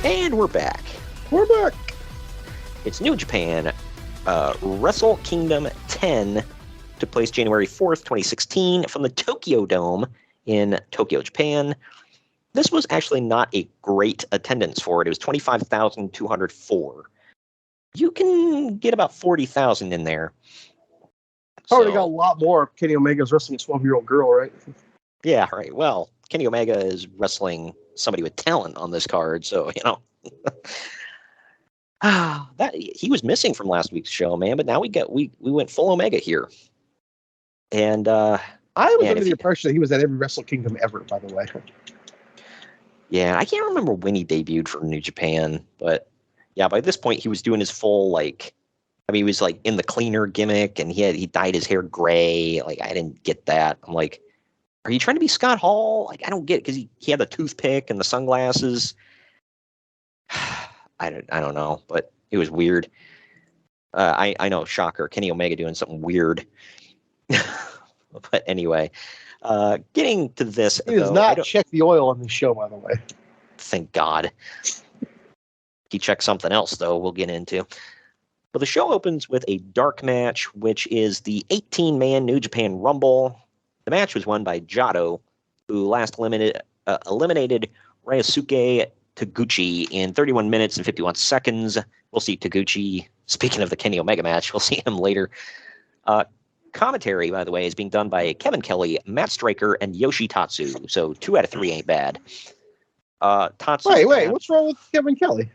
And we're back. We're back. It's New Japan. Wrestle Kingdom 10 took place January 4th, 2016 from the Tokyo Dome in Tokyo, Japan. This was actually not a great attendance for it. It was 25,204. You can get about 40,000 in there. Already got a lot more. Kenny Omega's wrestling a 12-year-old girl, right? Yeah, right. Well, Kenny Omega is wrestling somebody with talent on this card, so, you know. That he was missing from last week's show, man, but now we went full Omega here. And I was under the impression that he was at every Wrestle Kingdom ever, by the way. Yeah, I can't remember when he debuted for New Japan, but yeah, by this point he was doing his full he was like in the cleaner gimmick, and he dyed his hair gray. Like, I didn't get that. I'm like, are you trying to be Scott Hall? Like, I don't get it, because he had the toothpick and the sunglasses. I don't know, but it was weird. I know, shocker, Kenny Omega doing something weird. But anyway, getting to this, he does not check the oil on this show, by the way. Thank God. He checked something else, though, we'll get into. But the show opens with a dark match, which is the 18-man New Japan Rumble. The match was won by Jado, who last eliminated Ryosuke Taguchi in 31 minutes and 51 seconds. We'll see Taguchi. Speaking of the Kenny Omega match, we'll see him later. Commentary, by the way, is being done by Kevin Kelly, Matt Stryker, and Yoshi Tatsu. So 2 out of 3 ain't bad. Tatsu. Wait, what's wrong with Kevin Kelly?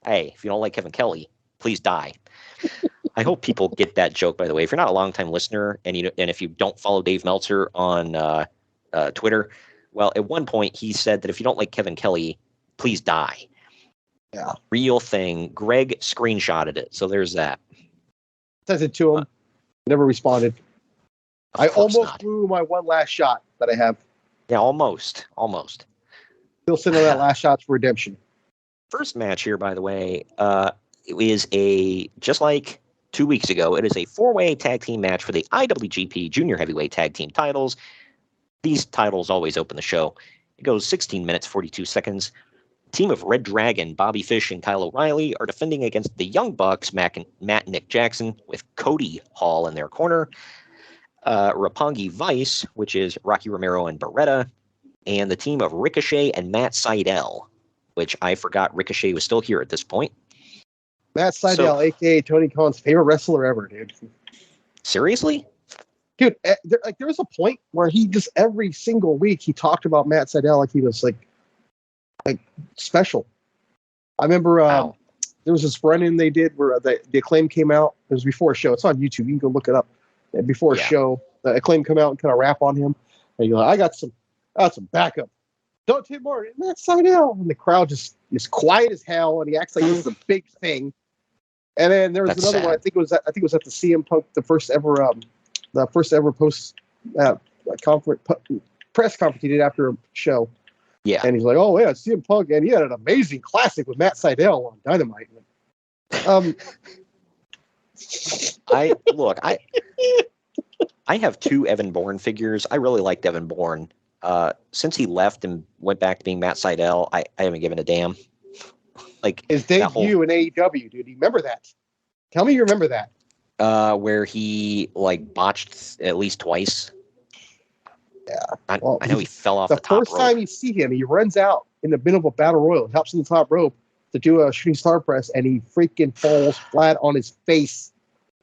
Hey, if you don't like Kevin Kelly, please die. I hope people get that joke, by the way. If you're not a longtime listener, and if you don't follow Dave Meltzer on Twitter, well, at one point he said that if you don't like Kevin Kelly, please die. Yeah. Real thing. Greg screenshotted it, so there's that. Sent it to him. Never responded. I almost blew my one last shot that I have. Yeah, almost. Still sitting on that last shot's for redemption. First match here, by the way, it is just like 2 weeks ago, it is a 4-way tag team match for the IWGP Junior Heavyweight Tag Team titles. These titles always open the show. It goes 16 minutes, 42 seconds. Team of Red Dragon, Bobby Fish, and Kyle O'Reilly are defending against the Young Bucks, Matt and Nick Jackson, with Cody Hall in their corner. Roppongi Vice, which is Rocky Romero and Beretta, and the team of Ricochet and Matt Sydal, which I forgot Ricochet was still here at this point. Matt Sydal, a.k.a. Tony Khan's favorite wrestler ever, dude. Seriously? Dude, there was a point where he just every single week he talked about Matt Sydal like he was like special. I remember there was this run-in they did where the Acclaim came out. It was before a show. It's on YouTube. You can go look it up. And before a show, the Acclaim come out and kind of rap on him. And you're like, I got some backup. Don't take more. Matt Sydal. And the crowd just is quiet as hell, and he acts like this is a big thing. And then there was another one. I think it was at the CM Punk, the first ever post press conference he did after a show. Yeah. And he's like, oh, yeah, CM Punk. And he had an amazing classic with Matt Sydal on Dynamite. I have 2 Evan Bourne figures. I really liked Evan Bourne. Since he left and went back to being Matt Sydal, I haven't given a damn. Like his debut in AEW, dude. You remember that? Tell me you remember that. Where he botched at least twice. Yeah. I know he fell off the top rope. The first time you see him, he runs out in the middle of a battle royal, hops on the top rope to do a shooting star press, and he freaking falls flat on his face.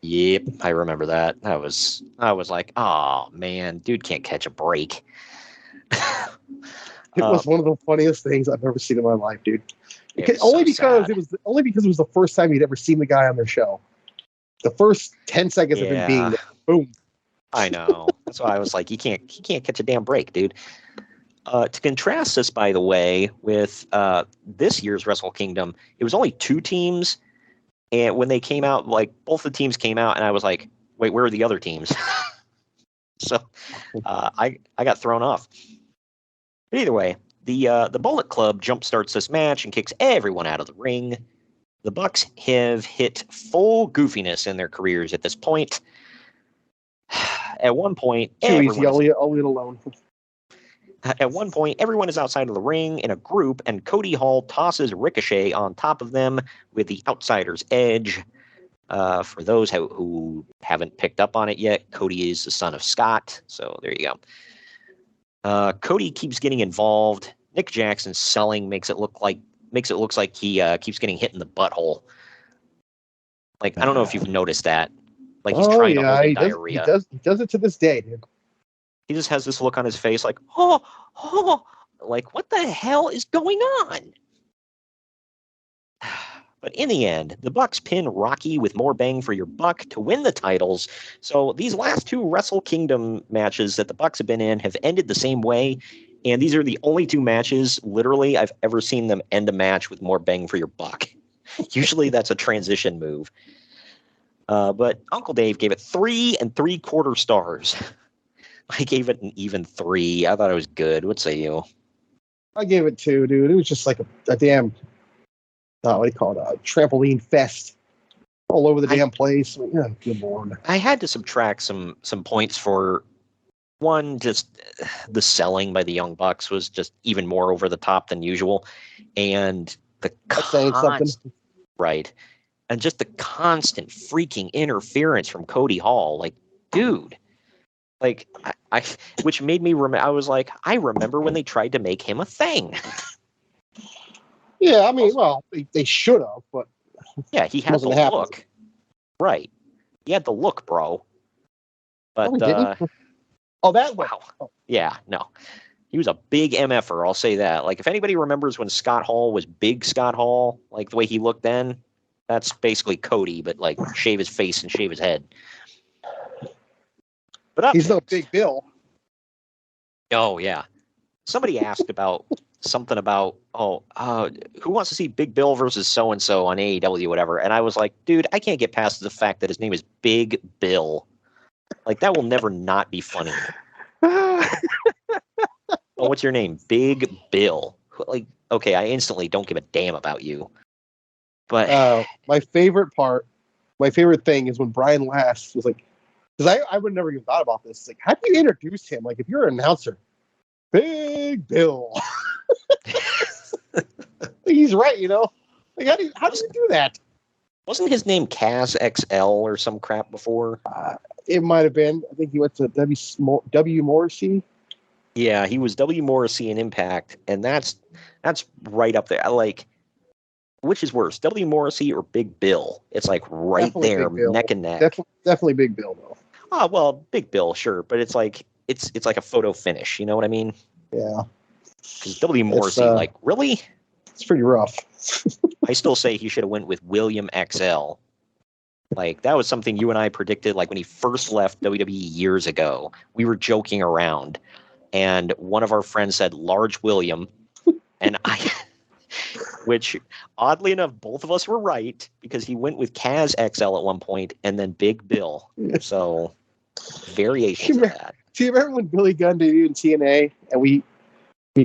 Yep, I remember that. I was like, oh man, dude can't catch a break. It was one of the funniest things I've ever seen in my life, dude. Only because it was the first time you'd ever seen the guy on their show. The first 10 seconds of him being there, boom. I know. That's why I was like, he can't catch a damn break, dude. To contrast this, by the way, with this year's Wrestle Kingdom, it was only 2 teams, and when they came out, both the teams came out, and I was like, wait, where are the other teams? So I got thrown off. But either way, the Bullet Club jumpstarts this match and kicks everyone out of the ring. The Bucks have hit full goofiness in their careers at this point. At one point, Too easy. I'll leave it alone. At one point, everyone is outside of the ring in a group, and Cody Hall tosses Ricochet on top of them with the outsider's edge. For those who haven't picked up on it yet, Cody is the son of Scott, so there you go. Cody keeps getting involved. Nick Jackson's selling makes it look like he keeps getting hit in the butthole. Like, I don't know if you've noticed that. Like, he's trying to hold diarrhea. He does it to this day, dude. He just has this look on his face like, like, what the hell is going on? But in the end, the Bucks pin Rocky with more bang for your buck to win the titles. So these last two Wrestle Kingdom matches that the Bucks have been in have ended the same way. And these are the only two matches, literally, I've ever seen them end a match with more bang for your buck. Usually that's a transition move. But Uncle Dave gave it 3 3/4 stars. I gave it an even 3. I thought it was good. What say you? I gave it 2, dude. It was just like a damn, what do you call it, a trampoline fest all over the damn place. Yeah, good lord. I had to subtract some points for, one, just the selling by the Young Bucks was just even more over the top than usual. And the saying something. Right. And just the constant freaking interference from Cody Hall. Like, dude. Like, I which made me remember. I was like, I remember when they tried to make him a thing. Yeah, I mean, well, they should have, but yeah, he had the look. Right, he had the look, bro. But that wow, yeah, no, he was a big MFer. I'll say that. Like, if anybody remembers when Scott Hall was big Scott Hall, like the way he looked then, that's basically Cody, but like shave his face and shave his head. But he's no Big Bill. Oh, yeah. Somebody asked about something about, who wants to see Big Bill versus so-and-so on AEW, whatever. And I was like, dude, I can't get past the fact that his name is Big Bill. Like, that will never not be funny. What's your name? Big Bill. Like, okay, I instantly don't give a damn about you. But my favorite thing is when Brian Last was like, because I would never even thought about this. It's like, how do you introduce him? Like, if you're an announcer, Big Bill. He's right, you know. Like, how do you do that? Wasn't his name Kaz XL or some crap before? It might have been. I think he went to W. Morrissey. Yeah, he was W. Morrissey in Impact, and that's right up there. Like, which is worse, W. Morrissey or Big Bill? It's like right definitely there, neck and neck. Definitely Big Bill, though. Oh, well, Big Bill, sure, but it's like it's like a photo finish. You know what I mean? Yeah. Because W. Morrissey, like, really? It's pretty rough. I still say he should have went with William XL. Like, that was something you and I predicted. Like, when he first left WWE years ago, we were joking around, and one of our friends said Large William, and which, oddly enough, both of us were right, because he went with Kaz XL at one point, and then Big Bill. So, variations of that. Do you remember when Billy Gunn debuted in TNA, and we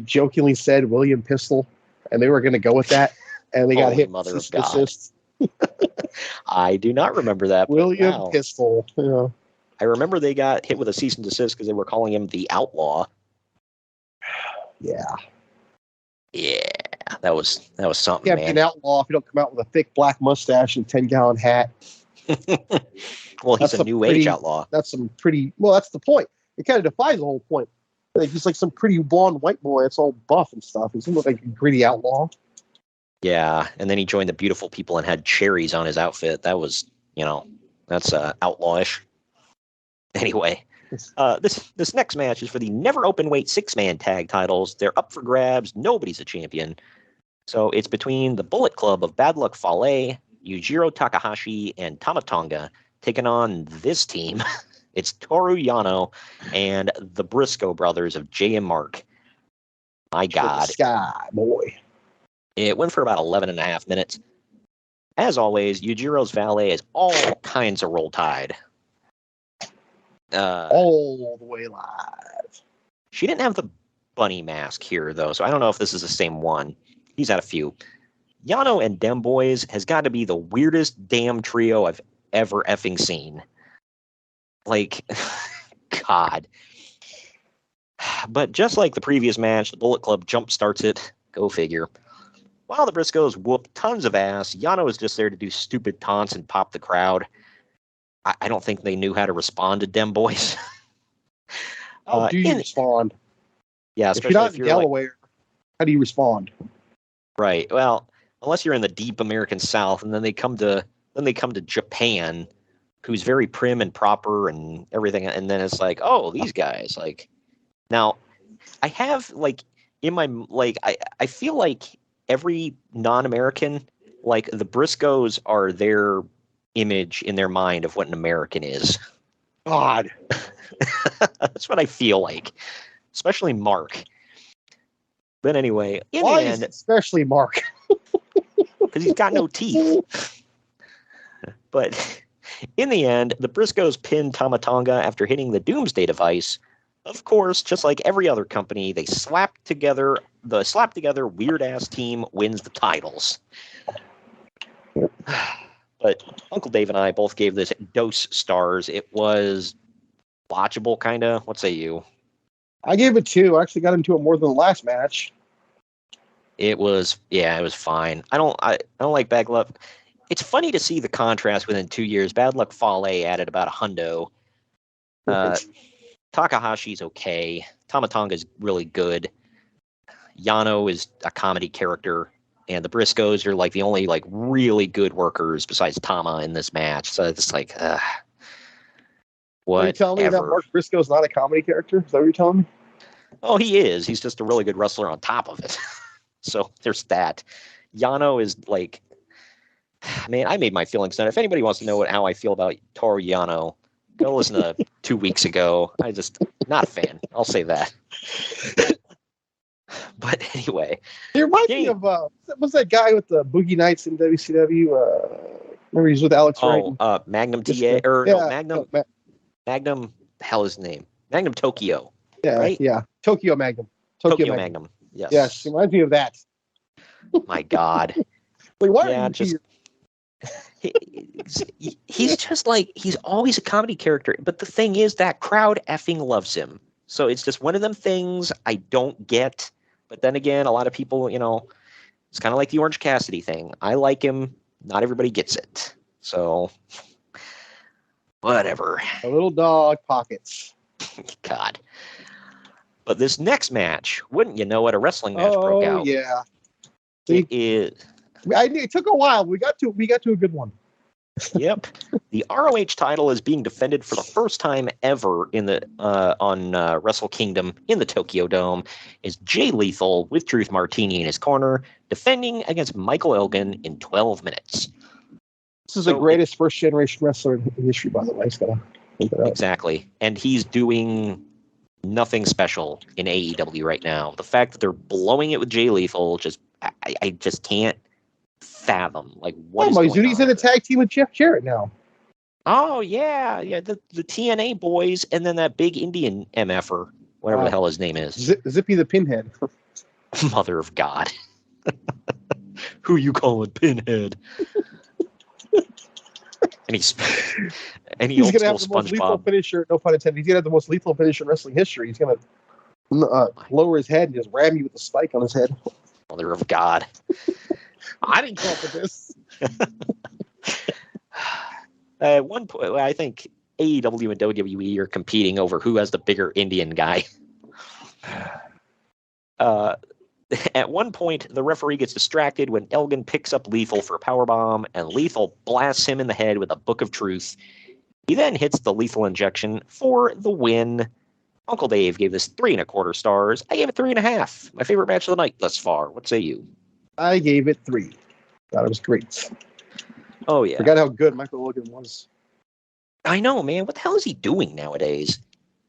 jokingly said William Pistol, and they were going to go with that, and they got hit Mother with of God. assist. I do not remember that. William Pistol. Yeah. I remember they got hit with a cease and desist because they were calling him the Outlaw. Yeah. Yeah, that was something. You can't be an outlaw if you don't come out with a thick black mustache and 10-gallon hat. Well, he's a new age outlaw. That's some pretty. Well, that's the point. It kind of defies the whole point. Like, he's like some pretty blonde white boy that's all buff and stuff. He doesn't look like a gritty outlaw. Yeah, and then he joined the Beautiful People and had cherries on his outfit. That was, that's outlawish. Anyway, this next match is for the never open weight 6-man tag titles. They're up for grabs. Nobody's a champion. So it's between the Bullet Club of Bad Luck Fale, Yujiro Takahashi, and Tama Tonga taking on this team. It's Toru Yano and the Briscoe brothers of Jay and Mark. My God. Sky, boy. It went for about 11 and a half minutes. As always, Yujiro's valet is all kinds of roll tide. All the way live. She didn't have the bunny mask here, though, so I don't know if this is the same one. He's had a few. Yano and Dem Boys has got to be the weirdest damn trio I've ever effing seen. Like, God. But just like the previous match, the Bullet Club jump starts it. Go figure. While the Briscoes whoop tons of ass, Yano is just there to do stupid taunts and pop the crowd. I don't think they knew how to respond to Dem Boys. How do you respond? Yeah, if you're not in Delaware, how do you respond? Right. Well, unless you're in the deep American South, and then they come to Japan, who's very prim and proper and everything, and then it's like, oh, these guys. Like, now, I have in my I feel like every non-American, like the Briscoes are their image in their mind of what an American is. God. That's what I feel like, especially Mark. But anyway, in Why the end, especially Mark? Because he's got no teeth. But in the end, the Briscoes pin Tama Tonga after hitting the Doomsday device. Of course, just like every other company, they slap together. The slap together weird ass team wins the titles. But Uncle Dave and I both gave this dose stars. It was watchable, kind of. What say you? I gave it 2. I actually got into it more than the last match. It was fine. I don't like Bad Luck. It's funny to see the contrast within 2 years. Bad Luck Fale added about $100. Takahashi's okay. Tama Tonga's really good. Yano is a comedy character, and the Briscoes are like the only like really good workers besides Tama in this match. So it's like, what? Are you telling me that Mark Briscoe's not a comedy character? Is that what you're telling me? Oh, he is. He's just a really good wrestler on top of it. So there's that. Yano is like, man, I made my feelings known. If anybody wants to know how I feel about Toru Yano, go listen to 2 weeks ago. I just, not a fan. I'll say that. But anyway. It reminds me of, what's that guy with the Boogie Nights in WCW? Remember he's with Alex Wright? Magnum TA, or yeah, no, Magnum, the hell is his name? Magnum Tokyo. Yeah, right? Yeah. Tokyo Magnum. Tokyo Magnum. Yes. Yes, it reminds me of that. My God. Like, why are you just... He's just like, he's always a comedy character. But the thing is, that crowd effing loves him. So it's just one of them things I don't get. But then again, a lot of people, it's kind of like the Orange Cassidy thing. I like him. Not everybody gets it. So, whatever. A little dog pockets. God. But this next match, wouldn't you know it, a wrestling match broke out. Oh, yeah. It is. It took a while. We got to a good one. Yep. The ROH title is being defended for the first time ever in the on Wrestle Kingdom in the Tokyo Dome. Is Jay Lethal with Truth Martini in his corner, defending against Michael Elgin in 12 minutes. This is the greatest first-generation wrestler in history, by the way. Exactly. And he's doing nothing special in AEW right now. The fact that they're blowing it with Jay Lethal, I just can't fathom what is going on. He's in a tag team with Jeff Jarrett now. Oh yeah, the TNA boys, and then that big Indian MFer, whatever the hell his name is. Zippy the Pinhead. Mother of God. Who you calling Pinhead? and he's gonna have the most lethal finisher. No pun intended. He's gonna have the most lethal finisher in wrestling history. He's gonna lower his head and just ram you with a spike on his head. Mother of God. I didn't come up with this. At one point, I think AEW and WWE are competing over who has the bigger Indian guy. At one point, the referee gets distracted when Elgin picks up Lethal for a powerbomb, and Lethal blasts him in the head with a Book of Truth. He then hits the Lethal Injection for the win. Uncle Dave gave this 3 1/4 stars. I gave it 3.5. My favorite match of the night thus far. What say you? I gave it 3. Thought it was great. Oh, yeah. Forgot how good Michael Elgin was. I know, man. What the hell is he doing nowadays?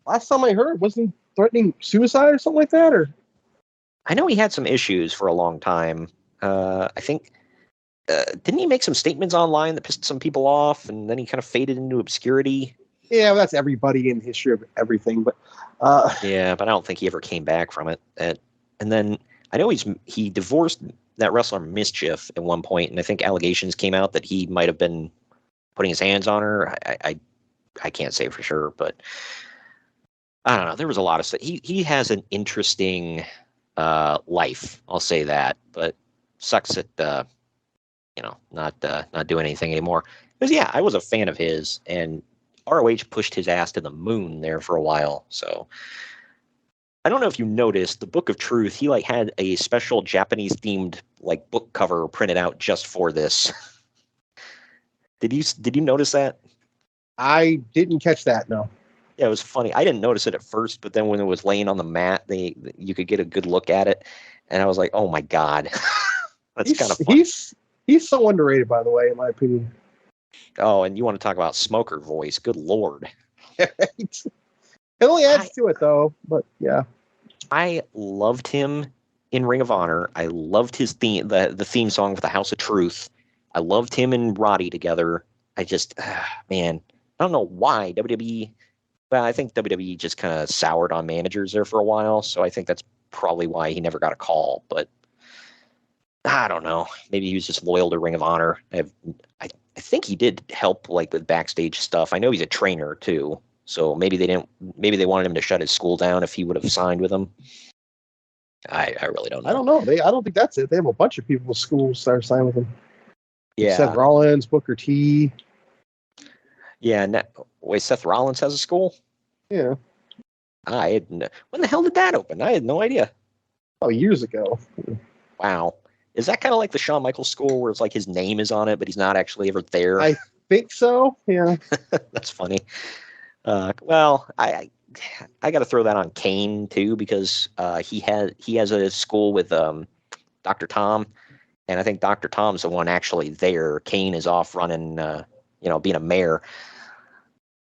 Last time I heard, wasn't he threatening suicide or something like that? Or I know he had some issues for a long time. I think, didn't he make some statements online that pissed some people off, and then he kind of faded into obscurity? Yeah, well, that's everybody in the history of everything. But yeah, but I don't think he ever came back from it. And then I know he divorced that wrestler Mischief at one point, and I think allegations came out that he might have been putting his hands on her. I can't say for sure, but I don't know. There was a lot of stuff. He has an interesting life, I'll say that, but sucks at not doing anything anymore. Because yeah, I was a fan of his, and ROH pushed his ass to the moon there for a while. So I don't know if you noticed the Book of Truth. He had a special Japanese themed book cover printed out just for this. Did you notice that? I didn't catch that. No. Yeah, it was funny. I didn't notice it at first, but then when it was laying on the mat, you could get a good look at it, and I was like, "Oh my god, that's kind of funny." He's so underrated, by the way, in my opinion. Oh, and you want to talk about smoker voice? Good lord! It only adds to it, though. But yeah, I loved him in Ring of Honor. I loved his theme, the theme song for the House of Truth. I loved him and Roddy together. I just, man, I don't know why WWE. Well, I think WWE just kind of soured on managers there for a while, so I think that's probably why he never got a call. But I don't know. Maybe he was just loyal to Ring of Honor. I think he did help with backstage stuff. I know he's a trainer too, so maybe they wanted him to shut his school down if he would have signed with them. I really don't know. I don't know. I don't think that's it. They have a bunch of people with schools that are signed with him. Yeah, Seth Rollins, Booker T. Yeah, wait, Seth Rollins has a school? Yeah. When the hell did that open? I had no idea. Oh, years ago. Wow. Is that kind of like the Shawn Michaels school where it's his name is on it, but he's not actually ever there? I think so, yeah. That's funny. Well, I got to throw that on Kane, too, because he has a school with Dr. Tom, and I think Dr. Tom's the one actually there. Kane is off running, being a mayor.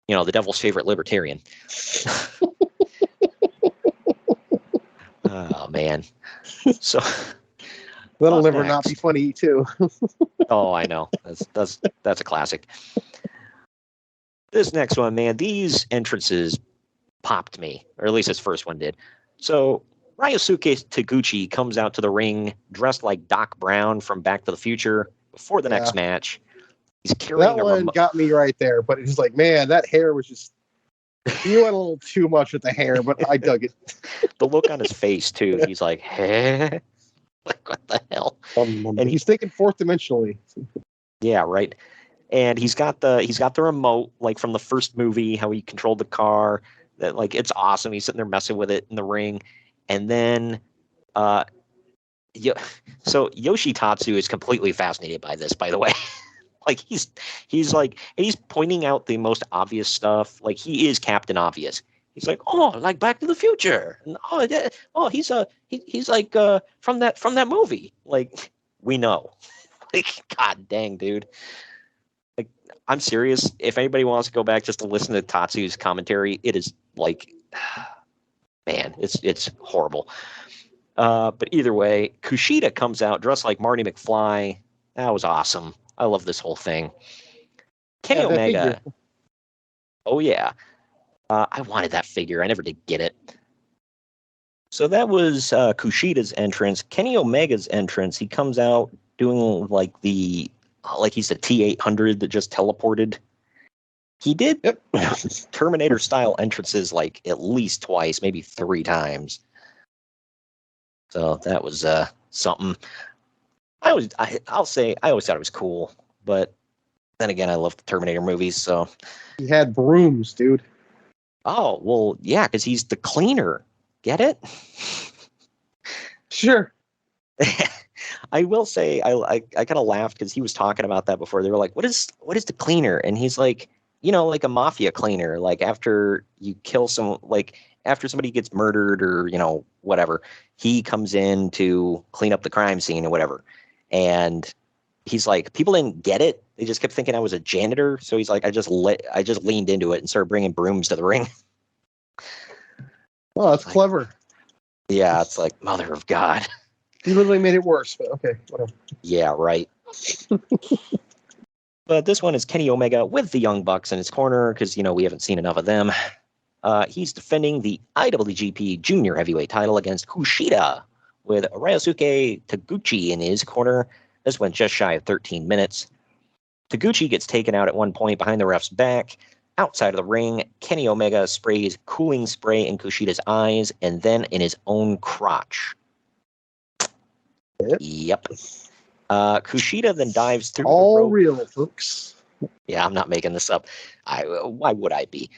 The devil's favorite libertarian. Oh man. So that'll never not be funny too. Oh, I know. That's a classic. This next one, man, these entrances popped me, or at least this first one did. So Ryosuke Taguchi comes out to the ring dressed like Doc Brown from Back to the Future before the next match. He's carrying that one got me right there, but it's man, that hair was just. You went a little too much with the hair, but I dug it. The look on his face too. He's like, "Hey, what the hell?" And he's thinking fourth dimensionally. Yeah, right. And he's got the remote from the first movie, how he controlled the car. That it's awesome. He's sitting there messing with it in the ring, and then so Yoshitatsu is completely fascinated by this, by the way. He's pointing out the most obvious stuff. He is Captain Obvious. He's like Back to the Future. And, he's from that movie. We know. God dang, dude. I'm serious. If anybody wants to go back just to listen to Tatsu's commentary, it is man, it's horrible. But either way, Kushida comes out dressed like Marty McFly. That was awesome. I love this whole thing. Kenny Omega. Figure. Oh, yeah. I wanted that figure. I never did get it. So that was Kushida's entrance. Kenny Omega's entrance, he comes out doing he's the T-800 that just teleported. He did Terminator-style entrances at least twice, maybe 3 times. So that was something. I'll say I always thought it was cool, but then again, I love the Terminator movies, so. He had brooms, dude. Oh, well, yeah, because he's the cleaner. Get it? Sure. I will say I kind of laughed because he was talking about that before. They were like, what is the cleaner? And he's like, like a mafia cleaner, after you kill after somebody gets murdered or, whatever, he comes in to clean up the crime scene or whatever. And he's like, people didn't get it. They just kept thinking I was a janitor. So he's like, I just leaned into it and started bringing brooms to the ring. Well, that's clever. Yeah, it's mother of God. He literally made it worse, but okay, whatever. Yeah, right. But this one is Kenny Omega with the Young Bucks in his corner because, we haven't seen enough of them. He's defending the IWGP Jr. Heavyweight title against KUSHIDA with Ryosuke Taguchi in his corner. This went just shy of 13 minutes. Taguchi gets taken out at one point behind the ref's back. Outside of the ring, Kenny Omega sprays cooling spray in Kushida's eyes and then in his own crotch. Yep. Kushida then dives through All the rope. real, folks. Yeah, I'm not making this up. Why would I be?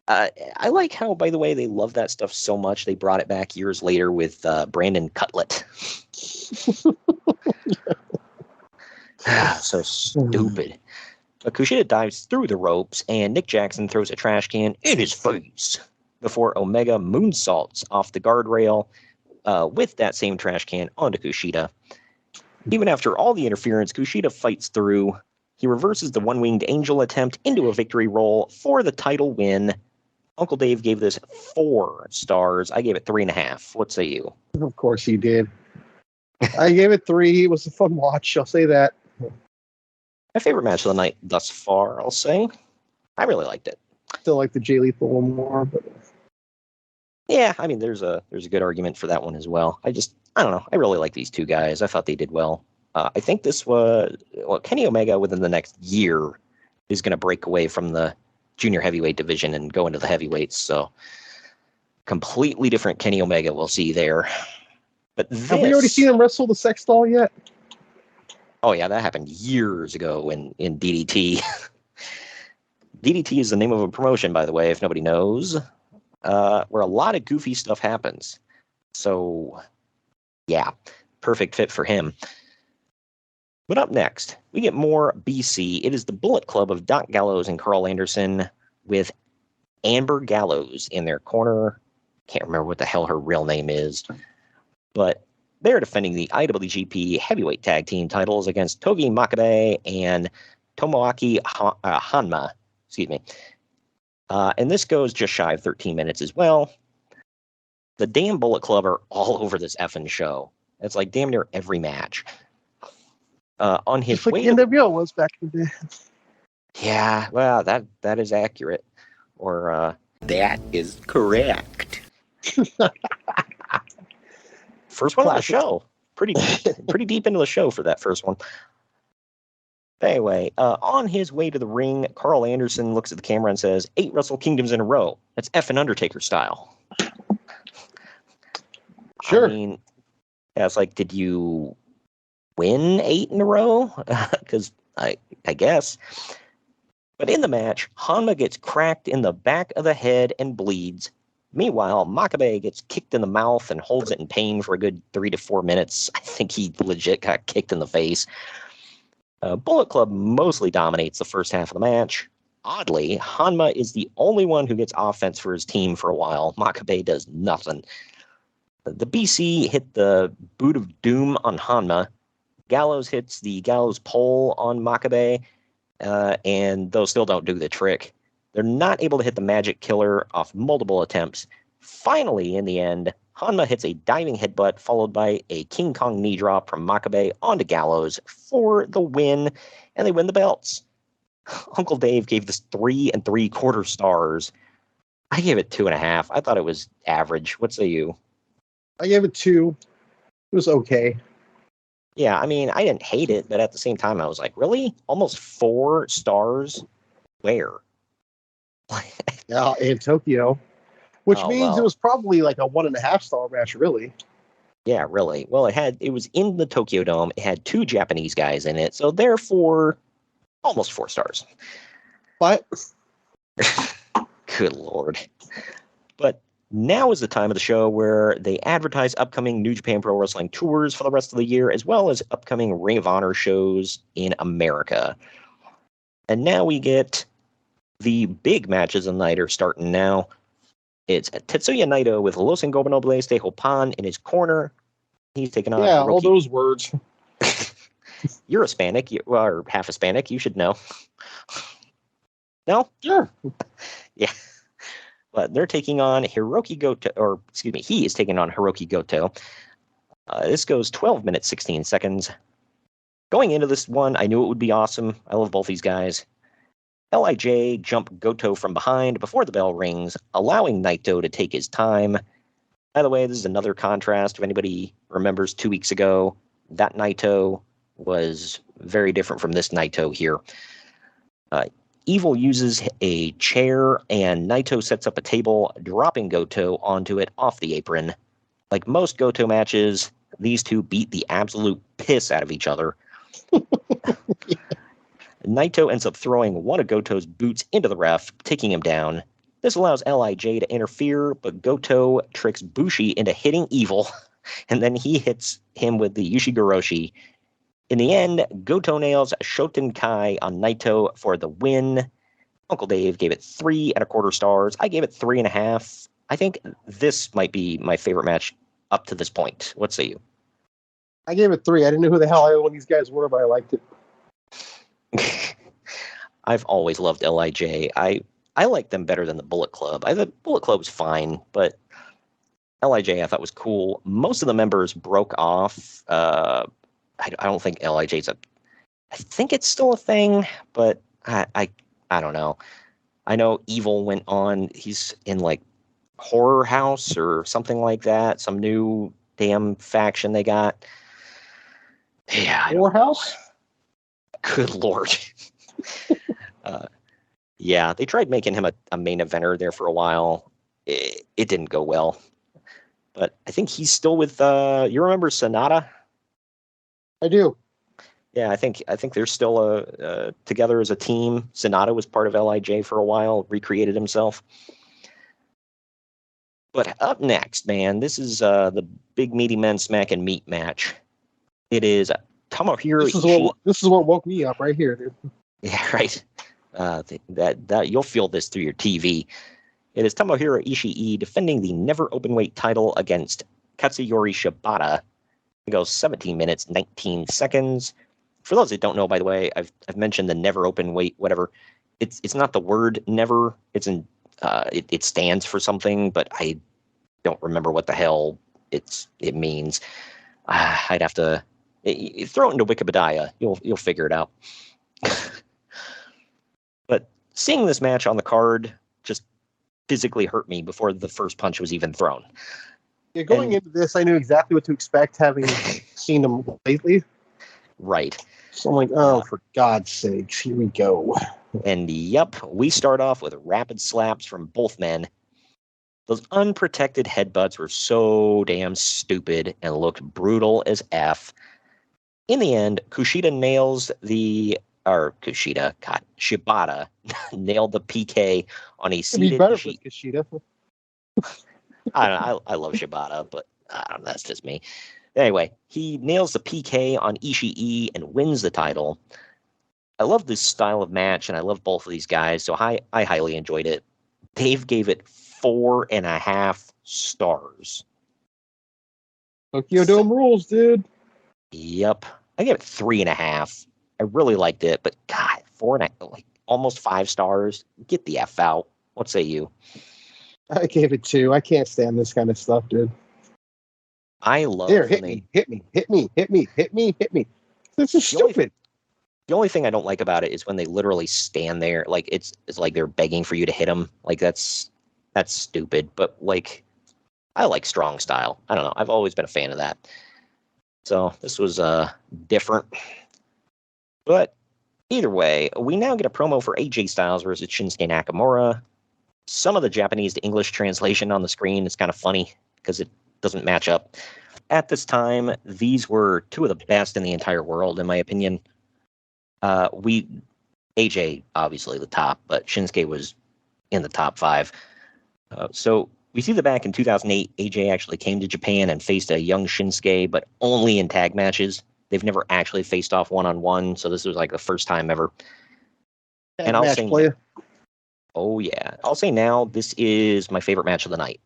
I like how, by the way, they love that stuff so much. They brought it back years later with Brandon Cutlet. So stupid. But Kushida dives through the ropes, and Nick Jackson throws a trash can in his face before Omega moonsaults off the guardrail with that same trash can onto Kushida. Even after all the interference, Kushida fights through. He reverses the one-winged angel attempt into a victory roll for the title win. Uncle Dave gave this 4 stars. I gave it 3.5. What say you? Of course he did. I gave it 3. It was a fun watch. I'll say that. My favorite match of the night thus far, I'll say. I really liked it. Still like the Jay Lethal one more, but Yeah, I mean, there's a good argument for that one as well. I don't know. I really like these two guys. I thought they did well. I think this was Kenny Omega within the next year is going to break away from the junior heavyweight division and go into the heavyweights. So completely different Kenny Omega we'll see there. But have we already seen him wrestle the sex doll yet? Oh yeah, that happened years ago in DDT. DDT is the name of a promotion, by the way, if nobody knows, where a lot of goofy stuff happens. So yeah, perfect fit for him. But up next, we get more BC. It is the Bullet Club of Doc Gallows and Carl Anderson with Amber Gallows in their corner. Can't remember what the hell her real name is. But they're defending the IWGP Heavyweight Tag Team titles against Togi Makabe and Tomoaki Hanma. Excuse me. And this goes just shy of 13 minutes as well. The damn Bullet Club are all over this effing show. It's like damn near every match. On his just like way NWO was back in the day. Yeah, well, that is accurate. Or that is correct. First one of the show. Pretty deep into the show for that first one. Anyway, on his way to the ring, Carl Anderson looks at the camera and says, 8 Wrestle Kingdoms in a row. That's effing Undertaker style. Sure. I mean, yeah, it's like, did you win 8 in a row? Because I guess. But in the match, Hanma gets cracked in the back of the head and bleeds. Meanwhile, Makabe gets kicked in the mouth and holds it in pain for a good 3 to 4 minutes. I think he legit got kicked in the face. Bullet Club mostly dominates the first half of the match. Oddly, Hanma is the only one who gets offense for his team for a while. Makabe does nothing. The BC hit the boot of doom on Hanma. Gallows hits the Gallows pole on Makabe, and those still don't do the trick. They're not able to hit the Magic Killer off multiple attempts. Finally, in the end, Hanma hits a diving headbutt followed by a King Kong knee drop from Makabe onto Gallows for the win, and they win the belts. Uncle Dave gave this 3 3/4 stars. I gave it 2.5. I thought it was average. What say you? I gave it 2. It was okay. Yeah, I mean, I didn't hate it, but at the same time, I was like, really? Almost 4 stars? Where? Yeah, in Tokyo. Which Oh, means well. it was probably like a 1.5 star match, really. Yeah, really. Well, it was in the Tokyo Dome. It had 2 Japanese guys in it, so therefore, almost 4 stars. But Good Lord. But now is the time of the show where they advertise upcoming New Japan Pro Wrestling tours for the rest of the year, as well as upcoming Ring of Honor shows in America. And now we get the big matches of the night are starting now. It's Tetsuya Naito with Los Ingobernables de Japan in his corner. He's taking on yeah, Hiroki. all those words. You're Hispanic, or half Hispanic. You should know. No? Sure. Yeah. But they're taking on Hiroki Goto, or excuse me, he is taking on Hiroki Goto. This goes 12 minutes, 16 seconds. Going into this one, I knew it would be awesome. I love both these guys. LIJ jump Goto from behind before the bell rings, allowing Naito to take his time. By the way, this is another contrast. If anybody remembers 2 weeks ago, that Naito was very different from this Naito here. Evil uses a chair, and Naito sets up a table, dropping Goto onto it off the apron. Like most Goto matches, these two beat the absolute piss out of each other. Naito ends up throwing one of Goto's boots into the ref, taking him down. This allows LIJ to interfere, but Goto tricks Bushi into hitting Evil, and then he hits him with the Ushigoroshi. In the end, Goto nails Shoten Kai on Naito for the win. Uncle Dave gave it 3 1/4 stars. I gave it 3.5. I think this might be my favorite match up to this point. What say you? I gave it 3. I didn't know who the hell either one of these guys were, but I liked it. I've always loved LIJ. I like them better than the Bullet Club. The Bullet Club was fine, but LIJ I thought was cool. Most of the members broke off. I don't think LIJ's I think it's still a thing, but I don't know. I know Evil went on. He's in like Horror House or something like that. Some new damn faction they got. Yeah, Horror House? Good Lord. Yeah, they tried making him a main eventer there for a while. It didn't go well. But I think he's still with, you remember Sonata? I do. Yeah, I think they're still together as a team. Sonata was part of LIJ for a while, recreated himself. But up next, man, this is the big meaty men smack and meat match. It is Tomohiro Ishii. This is what woke me up right here, dude. Yeah, right. That you'll feel this through your TV. It is Tomohiro Ishii defending the never openweight title against Katsuyori Shibata. It goes 17 minutes, 19 seconds. For those that don't know, by the way, I've mentioned the never open weight, whatever. It's not the word never. It's it stands for something, but I don't remember what the hell it means. I'd have to throw it into Wikipedia. You'll figure it out. But seeing this match on the card just physically hurt me before the first punch was even thrown. Yeah, going into this, I knew exactly what to expect, having seen them lately. Right. So I'm like, oh, for God's sakes, here we go. And yep, we start off with rapid slaps from both men. Those unprotected headbutts were so damn stupid and looked brutal as F. In the end, Shibata nailed the PK on a seated Kushida. I love Shibata, but that's just me. Anyway, he nails the PK on Ishii and wins the title. I love this style of match, and I love both of these guys, so I highly enjoyed it. Dave gave it 4.5 stars. Tokyo Dome rules, dude. Yep. I gave it 3.5. I really liked it, but God, 4.5, like almost 5 stars. Get the F out. What say you? I gave it 2. I can't stand this kind of stuff, dude. I love hit me. This is stupid. The only thing I don't like about it is when they literally stand there, like it's like they're begging for you to hit them. Like that's stupid. But like, I like strong style. I don't know. I've always been a fan of that. So this was different. But either way, we now get a promo for AJ Styles versus Shinsuke Nakamura. Some of the Japanese to English translation on the screen is kind of funny because it doesn't match up. At this time, these were two of the best in the entire world, in my opinion. AJ obviously the top, but Shinsuke was in the top 5. So we see that back in 2008, AJ actually came to Japan and faced a young Shinsuke, but only in tag matches. They've never actually faced off one-on-one, so this was like the first time ever. And I'll say, oh yeah, I'll say now this is my favorite match of the night.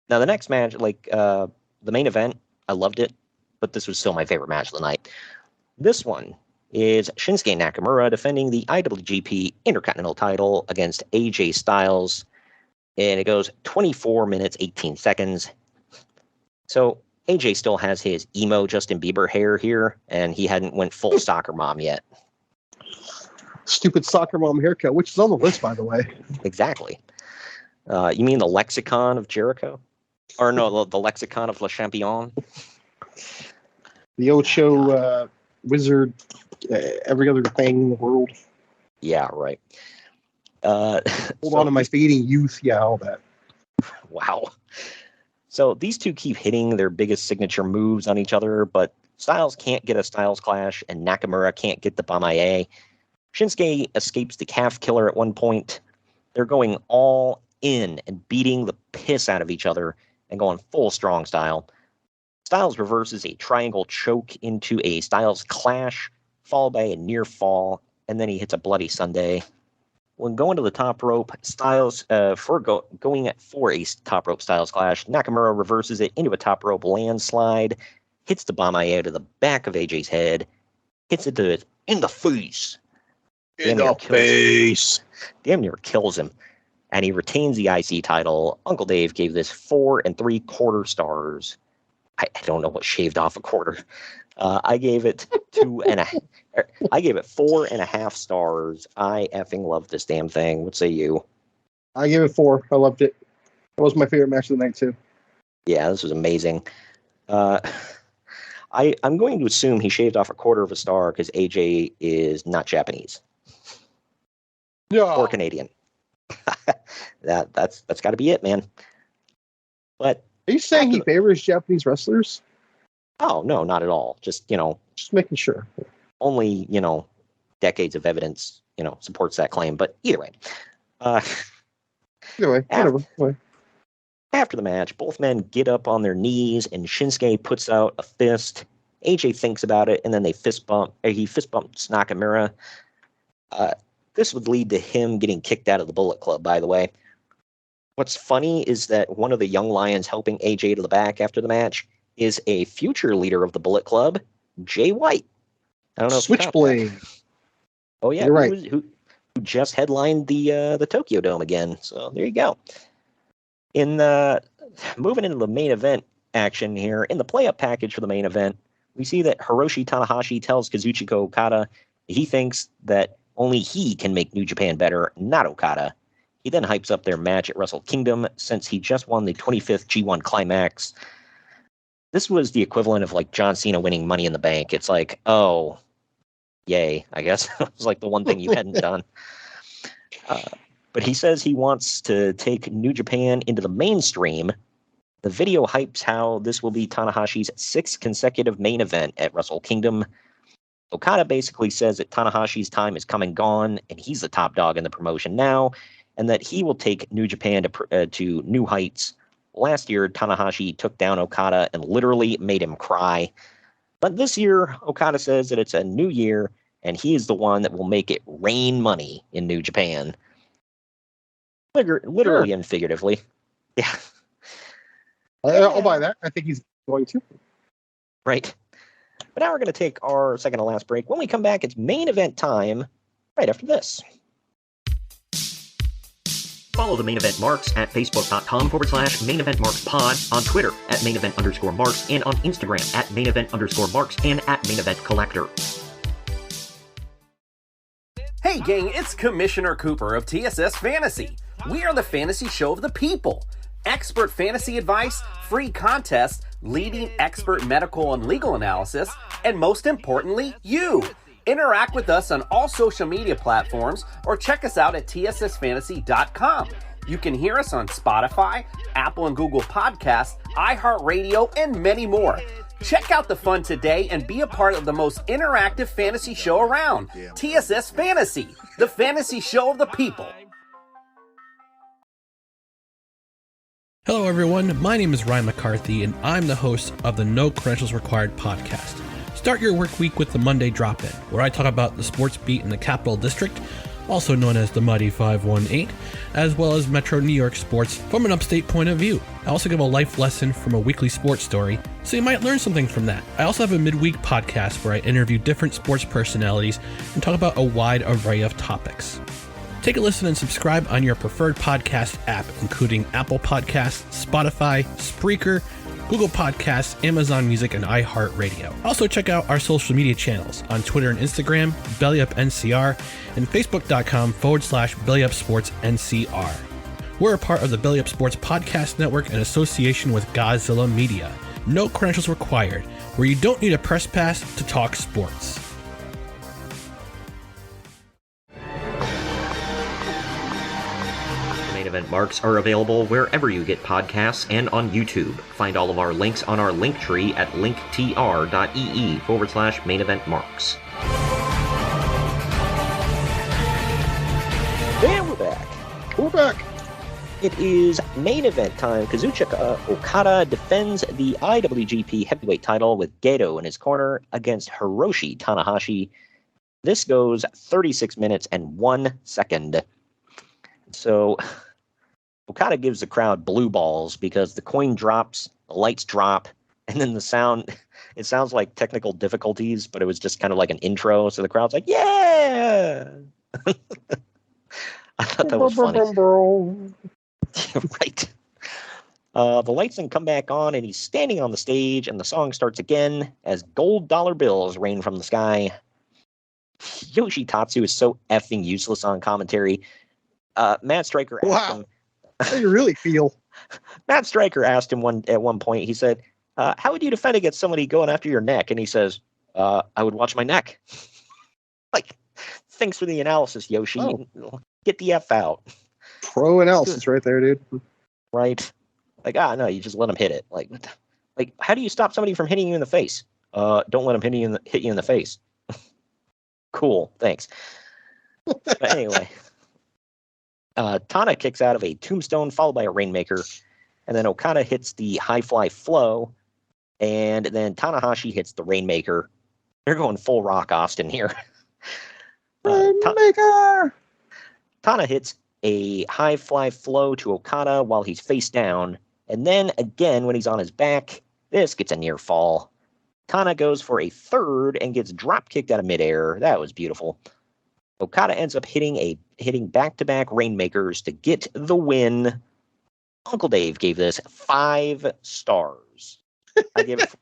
Now the next match, like the main event, I loved it, but this was still my favorite match of the night. This one is Shinsuke Nakamura defending the IWGP Intercontinental Title against AJ Styles. And it goes 24 minutes, 18 seconds. So AJ still has his emo Justin Bieber hair here, and he hadn't went full soccer mom yet. Stupid soccer mom haircut, which is on the list, by the way. Exactly. You mean the lexicon of Jericho? Or no, the lexicon of Le Champion. The Ocho wizard, every other thing in the world. Yeah, right. Hold on to my fading youth. Yeah, all that. Wow. So these two keep hitting their biggest signature moves on each other, but Styles can't get a Styles Clash, and Nakamura can't get the Bamaye. Shinsuke escapes the calf killer at one point. They're going all in and beating the piss out of each other and going full strong style. Styles reverses a triangle choke into a Styles Clash, followed by a near fall, and then he hits a Bloody Sunday. When going to the top rope, Styles, going for a top rope Styles Clash, Nakamura reverses it into a top rope landslide, hits the Bamaye to the back of AJ's head, hits it in the face. In the face. Damn near kills him. And he retains the IC title. Uncle Dave gave this 4 3/4 stars. I don't know what shaved off a quarter. I gave it 2.5. I gave it 4.5 stars. I effing love this damn thing. What say you? I gave it 4. I loved it. That was my favorite match of the night too. Yeah, this was amazing. I'm going to assume he shaved off a quarter of a star because AJ is not Japanese. Yeah. Or Canadian. That's got to be it, man. But are you saying he favors Japanese wrestlers? Oh no, not at all. Just just making sure. Only decades of evidence supports that claim. But either way, whatever. After the match, both men get up on their knees, and Shinsuke puts out a fist. AJ thinks about it, and then they fist bump. He fist bumps Nakamura. This would lead to him getting kicked out of the Bullet Club, by the way. What's funny is that one of the young lions helping AJ to the back after the match is a future leader of the Bullet Club, Jay White. I don't know if Switchblade. Oh yeah, you're right. Who just headlined the Tokyo Dome again. So there you go. In moving into the main event action here, in the play-up package for the main event, we see that Hiroshi Tanahashi tells Kazuchika Okada he thinks that only he can make New Japan better, not Okada. He then hypes up their match at Wrestle Kingdom since he just won the 25th G1 Climax. This was the equivalent of like John Cena winning Money in the Bank. It's like, oh, yay, I guess. It was like the one thing you hadn't done. But he says he wants to take New Japan into the mainstream. The video hypes how this will be Tanahashi's 6th consecutive main event at Wrestle Kingdom. Okada basically says that Tanahashi's time is come and gone, and he's the top dog in the promotion now, and that he will take New Japan to new heights. Last year, Tanahashi took down Okada and literally made him cry. But this year, Okada says that it's a new year, and he is the one that will make it rain money in New Japan. Literally and figuratively. Yeah. I'll buy that. I think he's going to. Right. But now we're going to take our second to last break. When we come back, it's main event time right after this. Follow the Main Event Marks at Facebook.com/Main Event Marks Pod, on Twitter at Main Event _Marks, and on Instagram at Main Event _Marks and at Main Event Collector. Hey gang, it's Commissioner Cooper of TSS Fantasy. We are the fantasy show of the people. Expert fantasy advice, free contests, leading expert medical and legal analysis, and most importantly, you. Interact with us on all social media platforms or check us out at tssfantasy.com. You can hear us on Spotify, Apple and Google Podcasts, iHeartRadio, and many more. Check out the fun today and be a part of the most interactive fantasy show around. TSS Fantasy, the fantasy show of the people. Hello everyone, my name is Ryan McCarthy and I'm the host of the No Credentials Required podcast. Start your work week with the Monday Drop-In, where I talk about the sports beat in the Capital District, also known as the Mighty 518, as well as Metro New York sports from an upstate point of view. I also give a life lesson from a weekly sports story, so you might learn something from that. I also have a midweek podcast where I interview different sports personalities and talk about a wide array of topics. Take a listen and subscribe on your preferred podcast app, including Apple Podcasts, Spotify, Spreaker, Google Podcasts, Amazon Music, and iHeartRadio. Also check out our social media channels on Twitter and Instagram, BellyUpNCR, and Facebook.com/BellyUpSportsNCR. We're a part of the Belly Up Sports Podcast Network in association with Godzilla Media. No credentials required, where you don't need a press pass to talk sports. Main event marks are available wherever you get podcasts and on YouTube. Find all of our links on our link tree at linktr.ee/main event marks. And we're back. We're back. It is main event time. Kazuchika Okada defends the IWGP Heavyweight title with Gedo in his corner against Hiroshi Tanahashi. This goes 36 minutes and 1 second. So Okada gives the crowd blue balls because the coin drops, the lights drop, and then it sounds like technical difficulties, but it was just kind of like an intro. So the crowd's like, yeah! I thought that was funny. Right. The lights then come back on, and he's standing on the stage, and the song starts again as gold dollar bills rain from the sky. Yoshitatsu is so effing useless on commentary. Matt Stryker asked him... How do you really feel? Matt Stryker asked him at one point, he said, how would you defend against somebody going after your neck? And he says, I would watch my neck. Like, thanks for the analysis, Yoshi. Oh. Get the F out. Pro analysis right there, dude. Right? Like, no, you just let him hit it. Like, how do you stop somebody from hitting you in the face? Don't let him hit you in the face. Cool, thanks. But anyway, Tana kicks out of a tombstone followed by a rainmaker, and then Okada hits the high fly flow, and then Tanahashi hits the rainmaker. They're going full Rock Austin here. Rainmaker! Tana hits a high fly flow to Okada while he's face down, and then again when he's on his back, this gets a near fall. Tana goes for a third and gets drop kicked out of midair. That was beautiful. Okada ends up hitting back-to-back rainmakers to get the win. Uncle Dave gave this 5 stars. I gave it.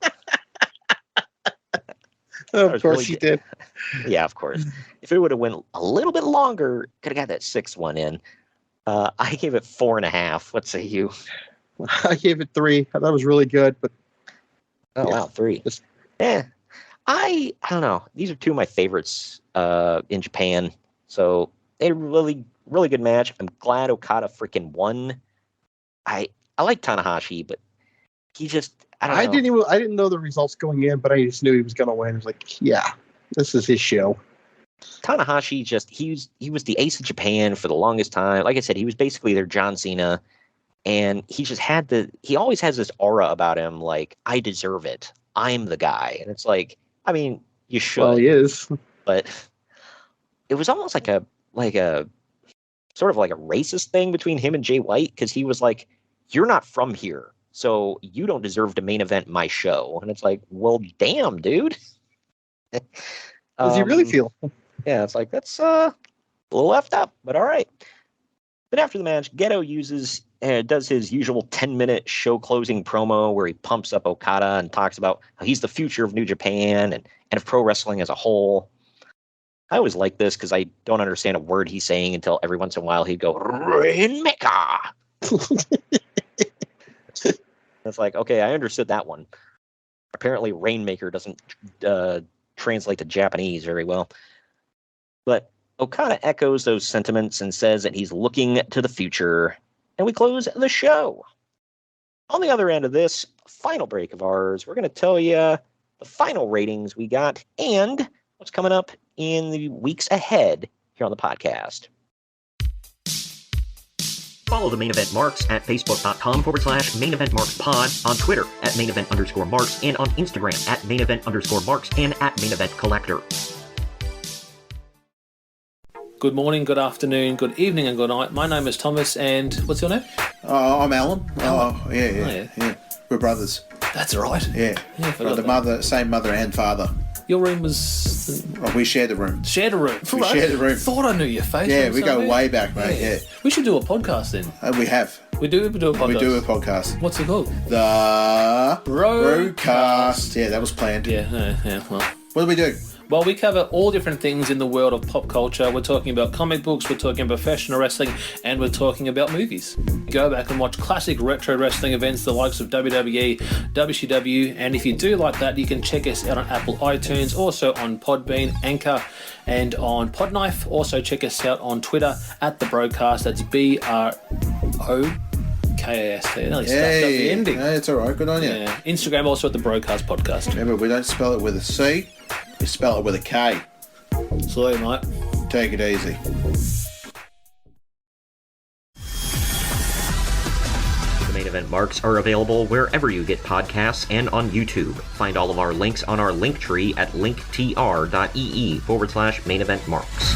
Of course he did. Yeah, of course. If it would have went a little bit longer, could have got that 6th one in. I gave it 4.5. What say you? I gave it 3. I thought it was really good, but wow, 3. I don't know. These are 2 of my favorites in Japan. So a really, really good match. I'm glad Okada freaking won. I like Tanahashi, but he just I didn't know the results going in, but I just knew he was gonna win. I was like, yeah, this is his show. Tanahashi he was the ace of Japan for the longest time. Like I said, he was basically their John Cena, and he just he always has this aura about him, like, I deserve it. I'm the guy. And it's like, I mean, you should. Well, he is. But it was almost like a sort of like a racist thing between him and Jay White, because he was like, you're not from here, so you don't deserve to main event my show. And it's like, well, damn, dude. Does he really feel? Yeah, it's like, that's a little effed up, but all right. But after the match, Gedo does his usual 10-minute show-closing promo where he pumps up Okada and talks about how he's the future of New Japan and of pro wrestling as a whole. I always like this because I don't understand a word he's saying until every once in a while he'd go, Rainmaker! It's like, okay, I understood that one. Apparently Rainmaker doesn't translate to Japanese very well. But Okada echoes those sentiments and says that he's looking to the future. And we close the show. On the other end of this final break of ours, we're going to tell you the final ratings we got and what's coming up in the weeks ahead here on the podcast. Follow the Main Event Marks at facebook.com/Main Event Marks Pod, on Twitter at Main Event _Marks, and on Instagram at Main Event _Marks and at Main Event Collector. Good morning, good afternoon, good evening, and good night. My name is Thomas, and what's your name? I'm Alan. Yeah. We're brothers. That's right. Yeah. Same mother and father. Your room was... we shared the room. Shared a room? We shared the room. Thought I knew your face. Yeah, we go way back, mate. Yeah. We should do a podcast then. We have. We do a podcast? We do a podcast. What's it called? The Roadcast. Yeah, that was planned. Yeah, well. What do we do? Well, we cover all different things in the world of pop culture. We're talking about comic books, we're talking about professional wrestling, and we're talking about movies. Go back and watch classic retro wrestling events, the likes of WWE, WCW, and if you do like that, you can check us out on Apple iTunes, also on Podbean, Anchor, and on Podknife. Also check us out on Twitter at The Broadcast. That's BROKAST. Nearly stuffed up the ending. No, it's all right. Good on you. Yeah. Instagram also at The Broadcast Podcast. Remember, we don't spell it with a C. We spell it with a K. Salute, mate. Take it easy. The main event marks are available wherever you get podcasts and on YouTube. Find all of our links on our link tree at linktr.ee/main event marks.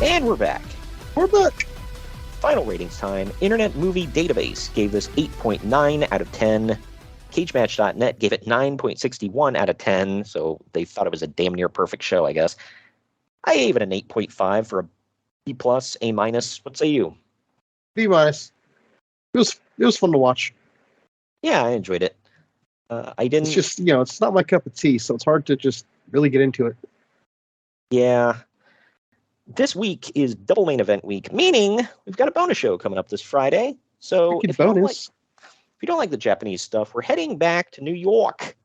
And we're back. We're back. Final ratings time. Internet Movie Database gave this 8.9 out of 10. CageMatch.net gave it 9.61 out of 10, so they thought it was a damn near perfect show, I guess. I gave it an 8.5 for a B+, A-. What say you? B-. It was fun to watch. Yeah, I enjoyed it. I didn't... It's just, it's not my cup of tea, so it's hard to just really get into it. Yeah. This week is double main event week, meaning we've got a bonus show coming up this Friday. So if you don't like the Japanese stuff, we're heading back to New York.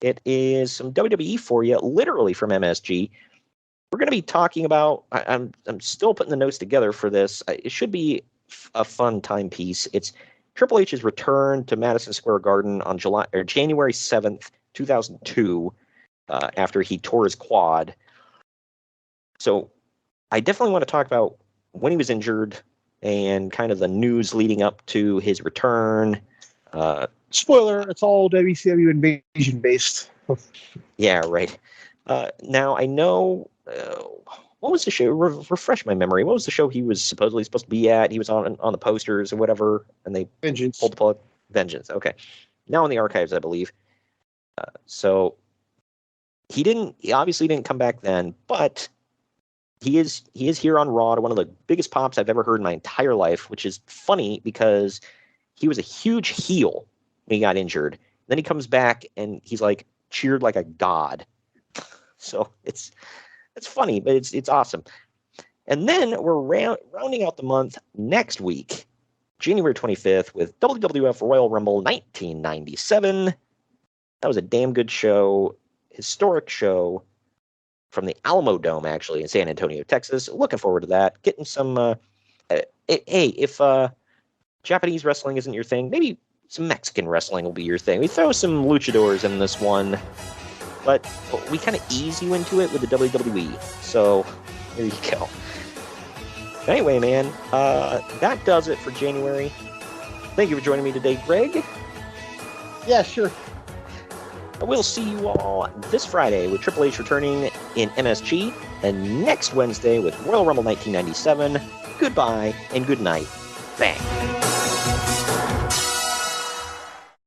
It is some WWE for you, literally from MSG. We're going to be talking about, I'm still putting the notes together for this. It should be a fun timepiece. It's Triple H's return to Madison Square Garden on January 7th, 2002, after he tore his quad. So I definitely want to talk about when he was injured and kind of the news leading up to his return. Spoiler, it's all WCW invasion based. Yeah, right. Now, I know, what was the show? Refresh my memory. What was the show he was supposedly supposed to be at? He was on the posters or whatever, and they Vengeance. pulled the plug. Vengeance, okay. Now in the archives, I believe. So he obviously didn't come back then, but he is here on Raw to one of the biggest pops I've ever heard in my entire life, which is funny because he was a huge heel when he got injured. Then he comes back and he's like cheered like a god. So it's funny, but it's awesome. And then we're rounding out the month next week, January 25th, with WWF Royal Rumble 1997. That was a damn good show, historic show from the Alamo Dome, actually, in San Antonio, Texas. Looking forward to that. Getting some, if Japanese wrestling isn't your thing, maybe some Mexican wrestling will be your thing. We throw some luchadors in this one, but we kind of ease you into it with the WWE. So there you go. Anyway, man, that does it for January. Thank you for joining me today, Greg. Yeah, sure. We'll see you all this Friday with Triple H returning in MSG, and next Wednesday with Royal Rumble 1997. Goodbye and good night. Bang.